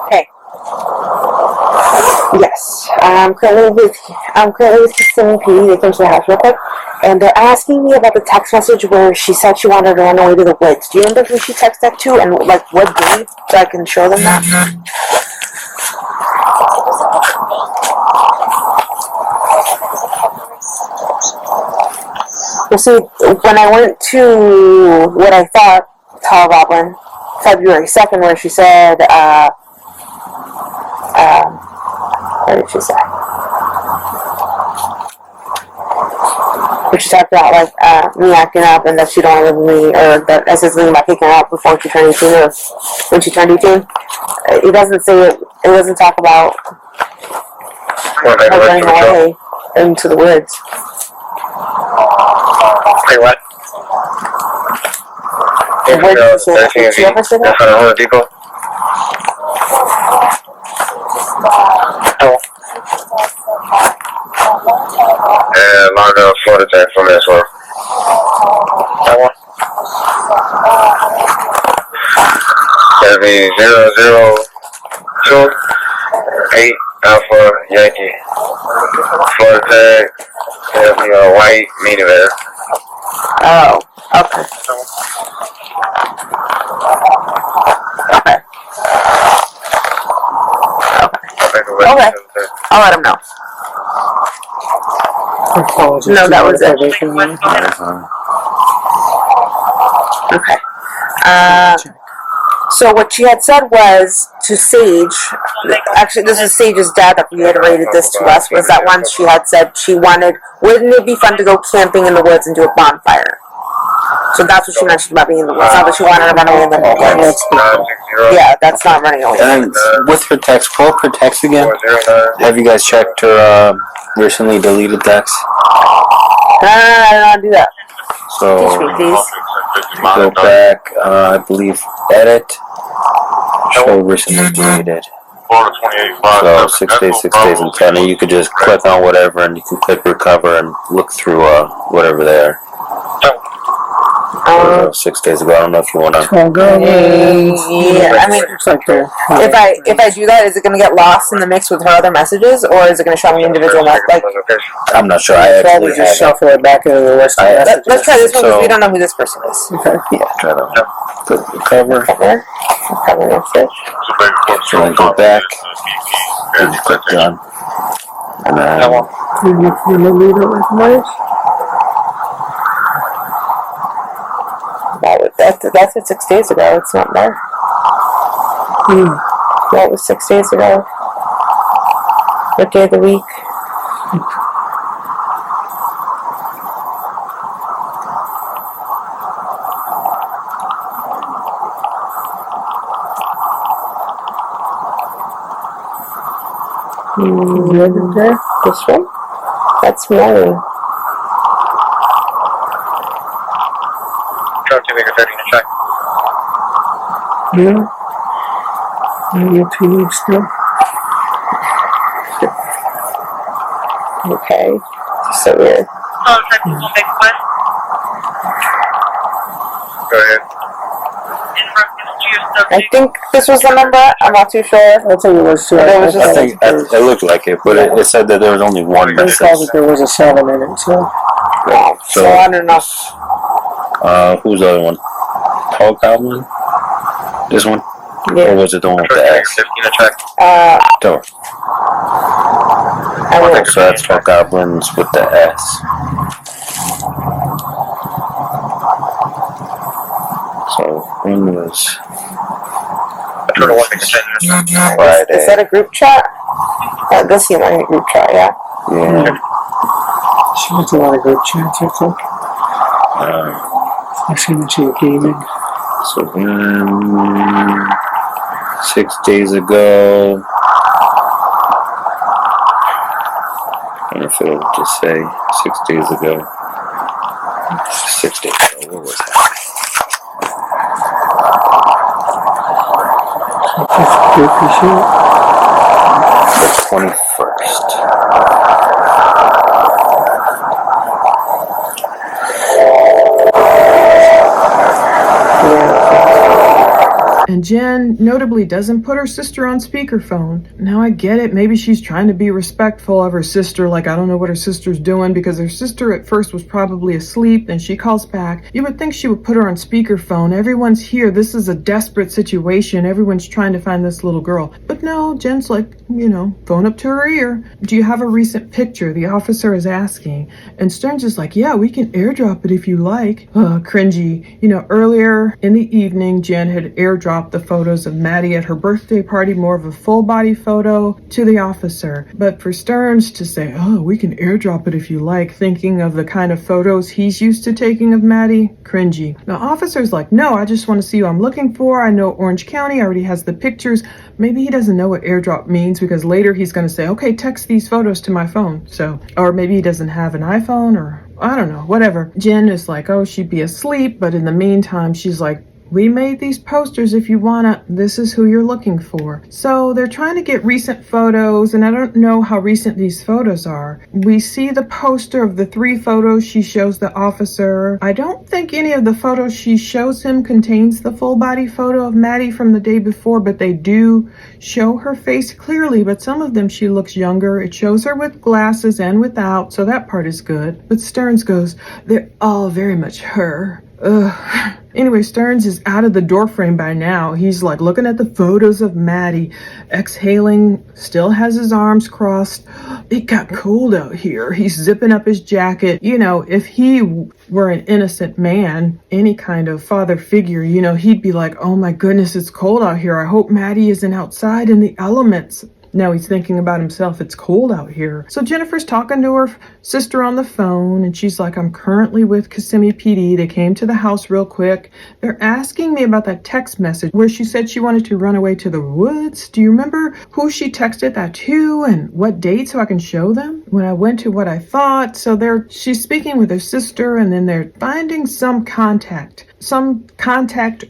Okay. Yes. I'm currently with CMP. They came to the house real quick, and they're asking me about the text message where she said she wanted to run away to the woods. Do you remember who she texted that to, and like what day, so I can show them that? Well, see, when I went to what I thought Tall Goblin, February 2nd, where she said, what did she say? Where she talked about, like, me acting up and that she don't live with me, or that I said something about picking her up before she turned 18, or when she turned 18. It doesn't say it doesn't talk about her running away into the woods. Hey, what? Where did she say that? Did she ever say that? In front of Home Depot? Oh. And Largo, Florida text from as well. That one? That'd be 002 Alpha Yankee. Florida tag. That'd be a white minivan. Oh, okay. Okay. I'll let him know. No, that was it. Okay. So what she had said was to Sage, actually this is Sage's dad that reiterated this to us, was that once she had said she wanted, wouldn't it be fun to go camping in the woods and do a bonfire? So that's what she mentioned about being in the woods. Not that she wanted to run away in the woods. Yeah, that's not running away. And with her text, pull up her text again. Have you guys checked her recently deleted text? I don't know how to do that. So Teach me, please. go back, I believe, edit, show recently deleted. So 6 days, and 10, and you could just click on whatever, and you can click recover and look through whatever there. 6 days ago. I don't know if you want to. Yeah, I mean, if I do that, is it going to get lost in the mix with her other messages, or is it going to show me individual like? I'm not sure. I actually just shuffle it back into the list. Let's try this one because we don't know who this person is. Okay. Yeah, try to click recover. Recover message. So then go back. And click done. And then. You leave it with Mike? That's it 6 days ago. It's not there. That was 6 days ago. What day of the week? This one? That's Maddie. Truck to make a 30 check. Yeah. Maybe 2 weeks still. Okay. So weird. Go ahead. I think this was the number. I'm not too sure. I think it was. It was just- I think it looked like it, but it said that there was only one They saw that message. there was a 7 in it, so. Yeah. So I don't know. Who's the other one? Tall Goblin? This one? Or Yeah. was it the one with Truck the to make a S? 15 a check. No. I won't. So that's Tall Goblins with the S. So one was I don't know what they can send this. Friday. Is that a group chat? This seemed like a group chat, yeah. Yeah. She has a lot of group chats, I think. Especially when she was gaming. So then 6 days ago. I don't know if it'll just say 6 days ago. 6 days ago. What was that? The 21st. And Jen notably doesn't put her sister on speakerphone. Now I get it, maybe she's trying to be respectful of her sister, like I don't know what her sister's doing, because her sister at first was probably asleep and she calls back. You would think she would put her on speakerphone. Everyone's here, this is a desperate situation, everyone's trying to find this little girl. But no, Jen's like, phone up to her ear. Do you have a recent picture? The officer is asking. And Sterns is like, yeah, we can airdrop it if you like. Cringy. Earlier in the evening, Jen had airdropped the photos of Maddie at her birthday party, more of a full body photo, to the officer. But for Sterns to say, oh, we can airdrop it if you like, thinking of the kind of photos he's used to taking of Maddie, cringy. Now, officer's like, no, I just want to see who I'm looking for. I know Orange County already has the pictures. Maybe he doesn't know what airdrop means because later he's going to say, okay, text these photos to my phone. Or maybe he doesn't have an iPhone, or I don't know, whatever. Jen is like, oh, she'd be asleep. But in the meantime, she's like, we made these posters if you wanna, this is who you're looking for. So they're trying to get recent photos, and I don't know how recent these photos are. We see the poster of the 3 photos she shows the officer. I don't think any of the photos she shows him contains the full body photo of Maddie from the day before, but they do show her face clearly, but some of them she looks younger. It shows her with glasses and without, so that part is good. But Sterns goes, they're all very much her. Ugh. Anyway, Sterns is out of the doorframe by now. He's like looking at the photos of Maddie, exhaling, still has his arms crossed. It got cold out here. He's zipping up his jacket. If he were an innocent man, any kind of father figure, he'd be like, oh my goodness, it's cold out here. I hope Maddie isn't outside in the elements. Now he's thinking about himself. It's cold out here. So Jennifer's talking to her sister on the phone, and she's like, I'm currently with Kissimmee PD. They came to the house real quick. They're asking me about that text message where she said she wanted to run away to the woods. Do you remember who she texted that to and what date so I can show them? When I went to what I thought. So she's speaking with her sister, and then they're finding some contact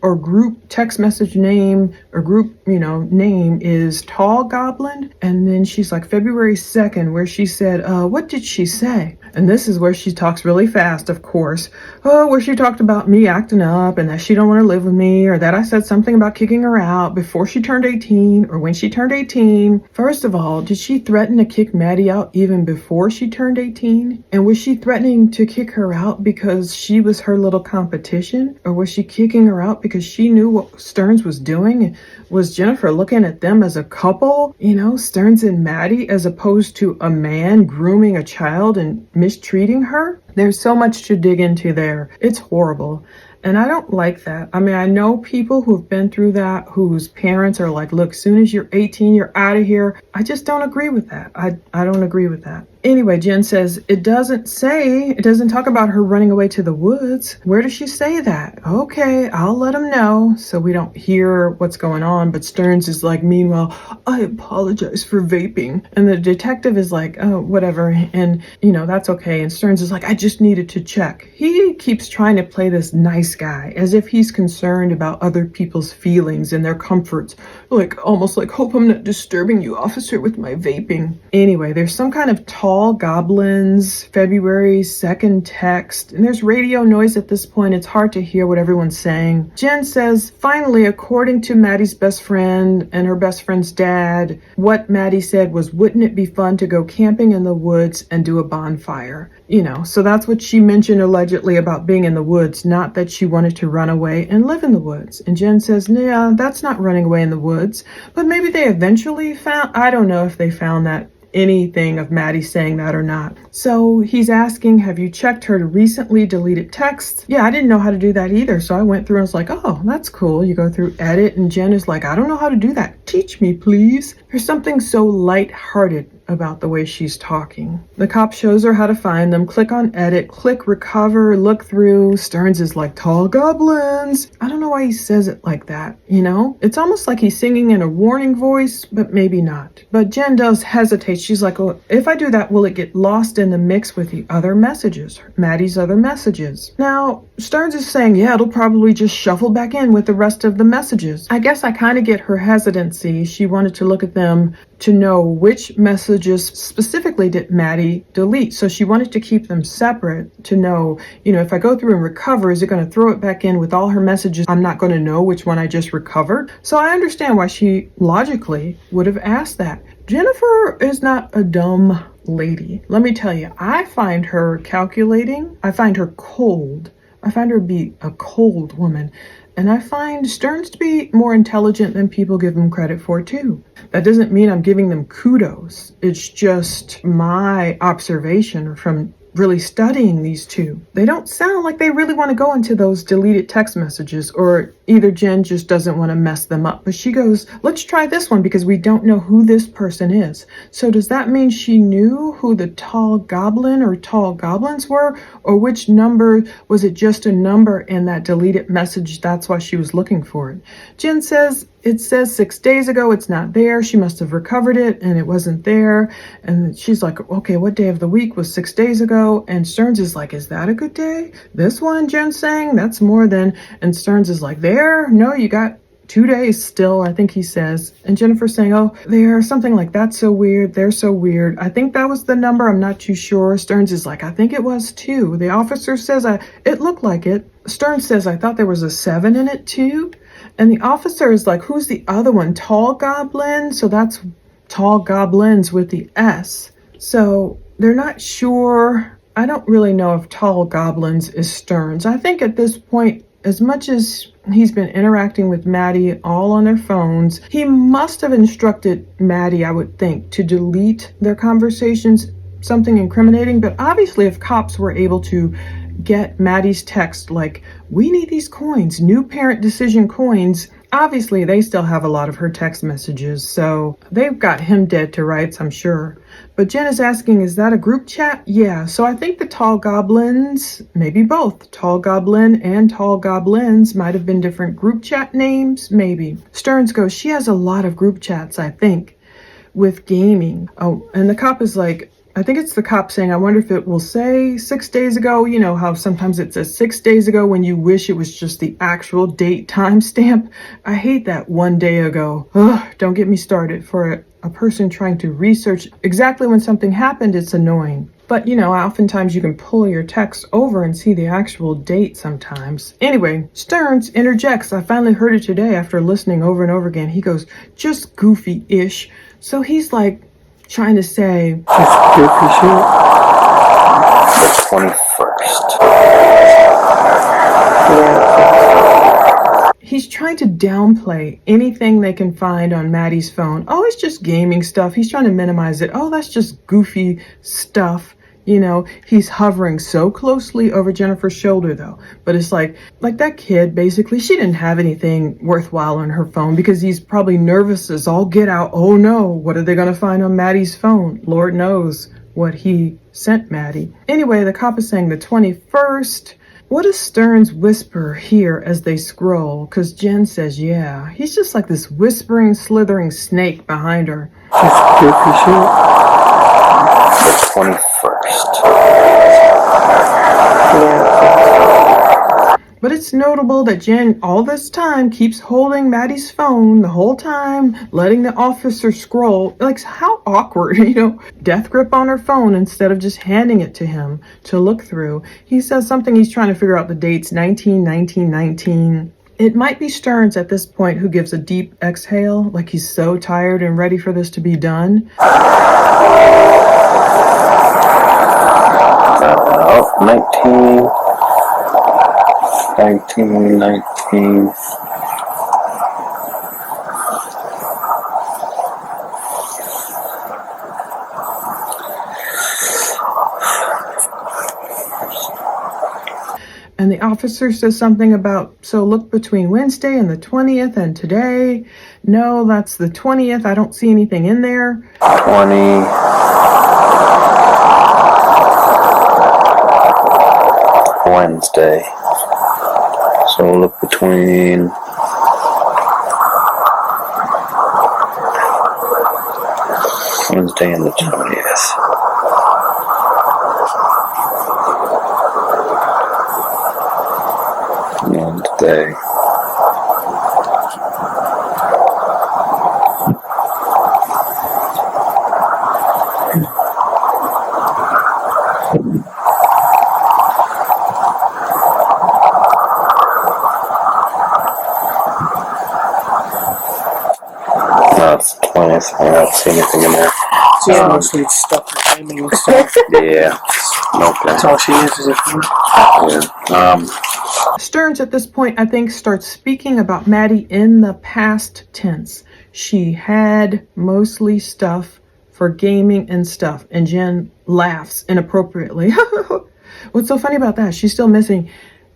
or group text message name or group, name is Tall Goblin. And then she's like February 2nd, where she said, what did she say? And this is where she talks really fast, of course. Where she talked about me acting up and that she don't want to live with me, or that I said something about kicking her out before she turned 18 or when she turned 18. First of all, did she threaten to kick Maddie out even before she turned 18? And was she threatening to kick her out because she was her little competition? Or was she kicking her out because she knew what Sterns was doing? Was Jennifer looking at them as a couple? Sterns and Maddie, as opposed to a man grooming a child and mistreating her? There's so much to dig into there. It's horrible. And I don't like that. I mean, I know people who've been through that, whose parents are like, look, as soon as you're 18, you're out of here. I just don't agree with that. I don't agree with that. Anyway, Jen says, it doesn't talk about her running away to the woods. Where does she say that? Okay, I'll let him know so we don't hear what's going on. But Sterns is like, meanwhile, I apologize for vaping. And the detective is like, oh, whatever. And, that's okay. And Sterns is like, I just needed to check. He keeps trying to play this nice guy as if he's concerned about other people's feelings and their comforts. Almost like, hope I'm not disturbing you, officer, with my vaping. Anyway, there's some kind of tall goblins, February 2nd text, and there's radio noise at this point. It's hard to hear what everyone's saying. Jen says, finally, according to Maddie's best friend and her best friend's dad, what Maddie said was, wouldn't it be fun to go camping in the woods and do a bonfire? So that's what she mentioned allegedly about being in the woods, not that she wanted to run away and live in the woods. And Jen says, yeah, that's not running away in the woods, but maybe they eventually found, I don't know if they found that anything of Maddie saying that or not. So he's asking, have you checked her recently deleted texts? Yeah, I didn't know how to do that either. So I went through and was like, oh, that's cool. You go through edit, and Jen is like, I don't know how to do that. Teach me, please. There's something so lighthearted about the way she's talking. The cop shows her how to find them. Click on edit, click recover, look through. Sterns is like, tall goblins. I don't know why he says it like that, It's almost like he's singing in a warning voice, but maybe not. But Jen does hesitate. She's like, well, if I do that, will it get lost in the mix with the other messages, Maddie's other messages? Now, Sterns is saying, yeah, it'll probably just shuffle back in with the rest of the messages. I guess I kind of get her hesitancy. She wanted to look at them to know which messages specifically did Maddie delete. So she wanted to keep them separate to know, if I go through and recover, is it going to throw it back in with all her messages? I'm not going to know which one I just recovered. So I understand why she logically would have asked that. Jennifer is not a dumb lady. Let me tell you, I find her calculating. I find her cold. I find her to be a cold woman. And I find Sterns to be more intelligent than people give him credit for, too. That doesn't mean I'm giving them kudos. It's just my observation from really studying these two. They don't sound like they really want to go into those deleted text messages, or either Jen just doesn't want to mess them up. But she goes, let's try this one because we don't know who this person is. So does that mean she knew who the tall goblin or tall goblins were? Or which number? Was it just a number in that deleted message? That's why she was looking for it. Jen says, it says 6 days ago, it's not there. She must have recovered it and it wasn't there. And she's like, okay, what day of the week was 6 days ago? And Sterns is like, is that a good day? This one, Jen's saying, that's more than, and Sterns is like, there? No, you got 2 days still, I think he says. And Jennifer's saying, oh, they're something like, that's so weird. They're so weird. I think that was the number. I'm not too sure. Sterns is like, I think it was 2. The officer says, it looked like it. Sterns says, I thought there was a 7 in it too. And the officer is like, who's the other one? Tall goblin? So that's tall goblins with the S. So they're not sure. I don't really know if tall goblins is Sterns. I think at this point, as much as he's been interacting with Maddie all on their phones, he must have instructed Maddie, I would think, to delete their conversations, something incriminating. But obviously, if cops were able to get Maddie's text like, we need these coins, new parent decision coins, obviously they still have a lot of her text messages, so they've got him dead to rights, I'm sure. But Jen is asking, is that a group chat? Yeah, so I think the tall goblins, maybe both, tall goblin and tall goblins might have been different group chat names, maybe. Sterns goes, she has a lot of group chats, I think, with gaming. Oh, and the cop is like, I think it's the cop saying, I wonder if it will say 6 days ago. You know how sometimes it says 6 days ago when you wish it was just the actual date timestamp. I hate that 1 day ago. Ugh, don't get me started. For a person trying to research exactly when something happened, it's annoying. But, oftentimes you can pull your text over and see the actual date sometimes. Anyway, Sterns interjects. I finally heard it today after listening over and over again. He goes, just goofy-ish. So he's like, trying to say the 21st. He's trying to downplay anything they can find on Maddie's phone. Oh, it's just gaming stuff. He's trying to minimize it. Oh, that's just goofy stuff. He's hovering so closely over Jennifer's shoulder, though. But it's like that kid, basically, she didn't have anything worthwhile on her phone because he's probably nervous as all get out. Oh, no, what are they going to find on Maddie's phone? Lord knows. what he sent Maddie. Anyway, the cop is saying the 21st. What does Sterns whisper here as they scroll? Because Jen says, yeah. He's just like this whispering, slithering snake behind her. The 21st. But it's notable that Jen, all this time, keeps holding Maddie's phone the whole time, letting the officer scroll. Like, how awkward, you know? Death grip on her phone instead of just handing it to him to look through. He says something, he's trying to figure out the dates, 19, 19, 19. It might be Sterns at this point who gives a deep exhale, like he's so tired and ready for this to be done. 19. 19. And the officer says something about, so look between Wednesday and the 20th and today. No, that's the 20th. I don't see anything in there. 20. Wednesday. So look between Wednesday and the 20th. Wednesday. That's 20th. I don't see anything in there. She's mostly stuff for gaming and stuff. Yeah. Okay. That's all she is a phone. Yeah. Sterns at this point, I think, starts speaking about Maddie in the past tense. She had mostly stuff for gaming and stuff. And Jen laughs inappropriately. What's so funny about that? She's still missing.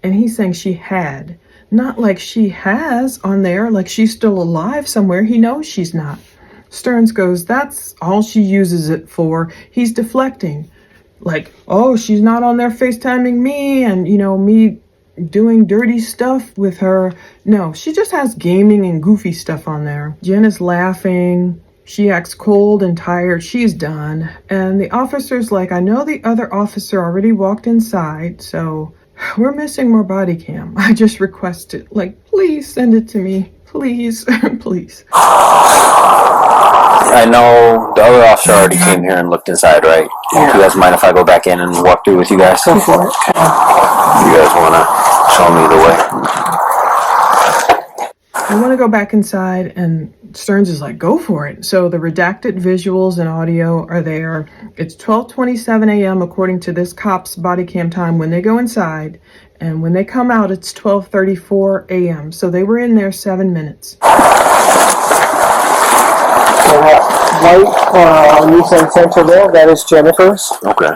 And he's saying she had. Not like she has on there, like she's still alive somewhere. He knows she's not. Sterns goes, that's all she uses it for. He's deflecting. Like, oh, she's not on there FaceTiming me and, you know, me doing dirty stuff with her. No, she just has gaming and goofy stuff on there. Jen is laughing. She acts cold and tired. She's done. And the officer's like, I know the other officer already walked inside, so we're missing more body cam. I just requested, like, please send it to me. Please, please. I know the other officer already came here and looked inside, right? Yeah. You guys mind if I go back in and walk through with you guys? Go for it. You guys want to show me the way? I want to go back inside, and Sterns is like, go for it. So the redacted visuals and audio are there. It's 12:27 a.m. according to this cop's body cam time when they go inside. And when they come out, it's 12:34 a.m. So they were in there 7 minutes. White Nissan Sentra there, that is Jennifer's. Okay.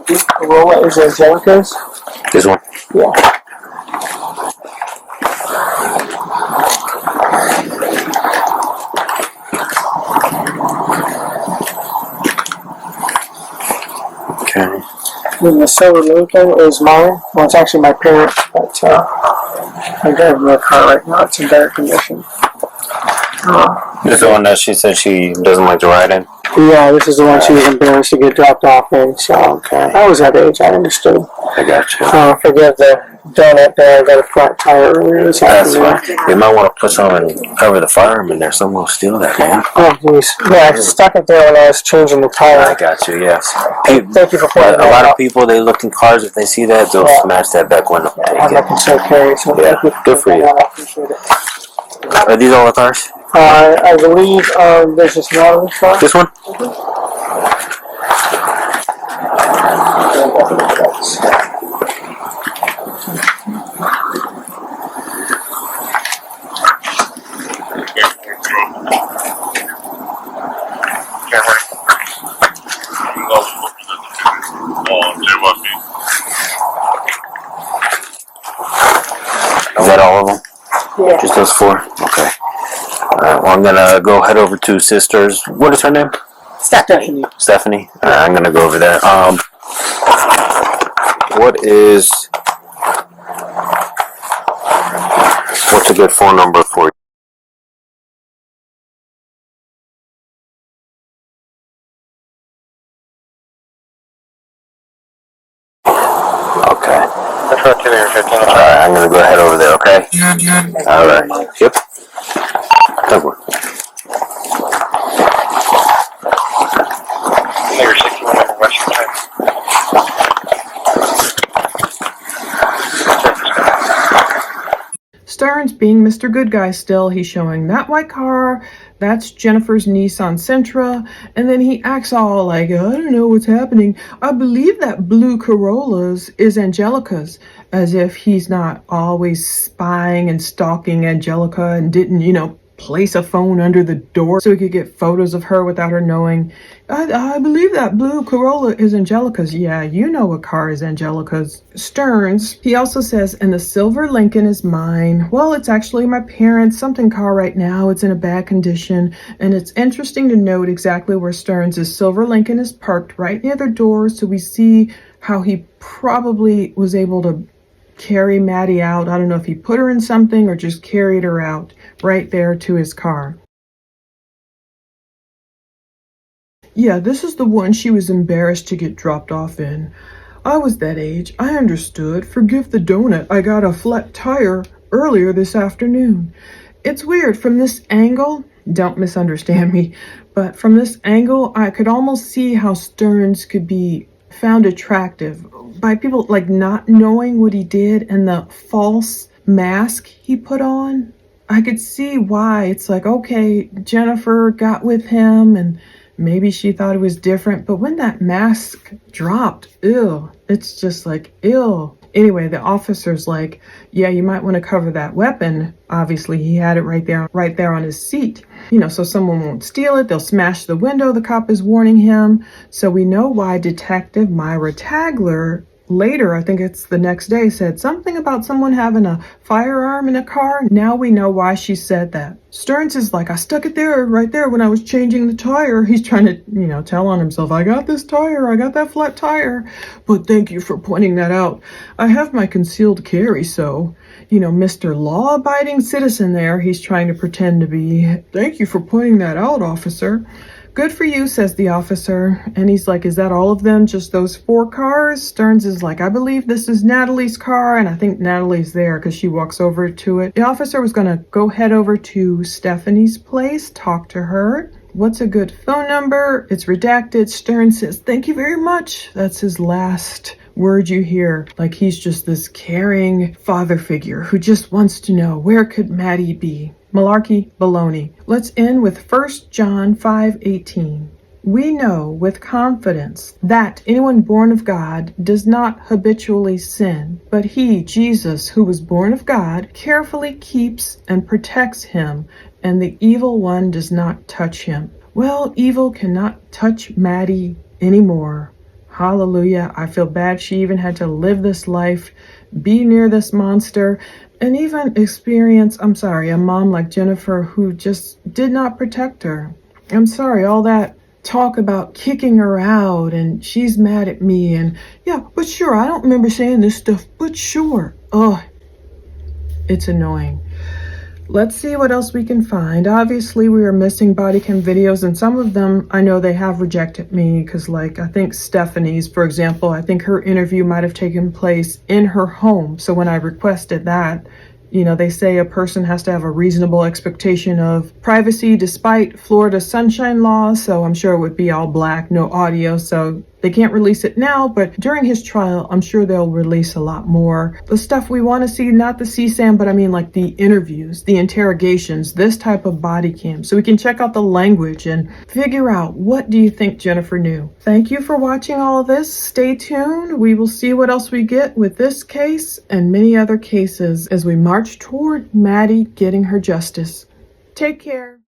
The Corolla is Angelica's. This one? Yeah. Okay. And the silver Lincoln is mine. Well, it's actually my parents, but I'm driving my car right now. It's in better condition. This is the one that she said she doesn't like to ride in? Yeah, this is the one she was embarrassed to get dropped off in. So Okay. I was that age. I understood. I got you. Forgive the donut there. I got a flat tire earlier this That's afternoon. right. You might want to put some and cover the fireman there. Someone will steal that, man. Oh, jeez. Yeah, I stuck it there when I was changing the I tire. got you, yes. Thank you for A pointing that lot out. of people, they look in cars, if they see that, they'll smash that back window. I'm looking so carry. So Yeah, thank you good for you. pointing that out. I appreciate it. Are these all the cars? I believe there's just one car. This one? Is that all of them? Yeah. Just those 4? Okay. Alright, well, I'm gonna go head over to Sisters. What is her name? Stephanie. Stephanie? Alright, I'm gonna go over there. What's a good phone number for you? Okay. Alright, I'm gonna go head over there, okay? Alright. Yep. Don't worry. Number 61 Western Time. Sterns being Mr. Good Guy still, he's showing that white car, that's Jennifer's Nissan Sentra, and then he acts all like, I don't know what's happening. I believe that blue Corolla's is Angelica's, as if he's not always spying and stalking Angelica and didn't, place a phone under the door so he could get photos of her without her knowing. I believe that blue Corolla is Angelica's. Yeah, you know what car is Angelica's. Sterns, he also says, and the silver Lincoln is mine. Well, it's actually my parents' something car right now. It's in a bad condition. And it's interesting to note exactly where Sterns' silver Lincoln is parked right near their door. So we see how he probably was able to carry Maddie out. I don't know if he put her in something or just carried her out right there to his car. Yeah, this is the one she was embarrassed to get dropped off in. I was that age. I understood. Forgive the donut. I got a flat tire earlier this afternoon. It's weird from this angle. Don't misunderstand me, but from this angle, I could almost see how Sterns could be found attractive by people like not knowing what he did and the false mask he put on. I could see why. It's like, okay, Jennifer got with him and maybe she thought it was different, but when that mask dropped, ew, it's just like, ew. Anyway, the officer's like, yeah, you might want to cover that weapon. Obviously, he had it right there on his seat. So someone won't steal it. They'll smash the window, the cop is warning him. So we know why Detective Myra Tagler later, I think it's the next day, said something about someone having a firearm in a car. Now we know why she said that. Sterns is like, I stuck it there, right there when I was changing the tire. He's trying to, tell on himself, I got this tire, I got that flat tire. But thank you for pointing that out. I have my concealed carry, so, Mr. Law-abiding citizen there, he's trying to pretend to be. Thank you for pointing that out, officer. Good for you, says the officer. And he's like, is that all of them? Just those 4 cars? Sterns is like, I believe this is Natalie's car. And I think Natalie's there because she walks over to it. The officer was going to go head over to Stephanie's place, talk to her. What's a good phone number? It's redacted. Sterns says, thank you very much. That's his last word you hear. Like he's just this caring father figure who just wants to know, where could Maddie be? Malarkey, baloney. Let's end with 1 John 5:18. We know with confidence that anyone born of God does not habitually sin, but he, Jesus, who was born of God, carefully keeps and protects him, and the evil one does not touch him. Well, evil cannot touch Maddie anymore. Hallelujah. I feel bad she even had to live this life, be near this monster, and even experience, a mom like Jennifer who just did not protect her. I'm sorry, all that talk about kicking her out and she's mad at me and yeah, but sure, I don't remember saying this stuff, but sure. Oh, it's annoying. Let's see what else we can find. Obviously, we are missing body cam videos, and some of them, I know they have rejected me because, I think Stephanie's, for example, I think her interview might have taken place in her home. So when I requested that, they say a person has to have a reasonable expectation of privacy despite Florida sunshine law. So I'm sure it would be all black, no audio. So They can't release it now, but during his trial, I'm sure they'll release a lot more. The stuff we want to see, not the CSAM, but I mean like the interviews, the interrogations, this type of body cam, so we can check out the language and figure out, what do you think Jennifer knew? Thank you for watching all of this. Stay tuned. We will see what else we get with this case and many other cases as we march toward Maddie getting her justice. Take care.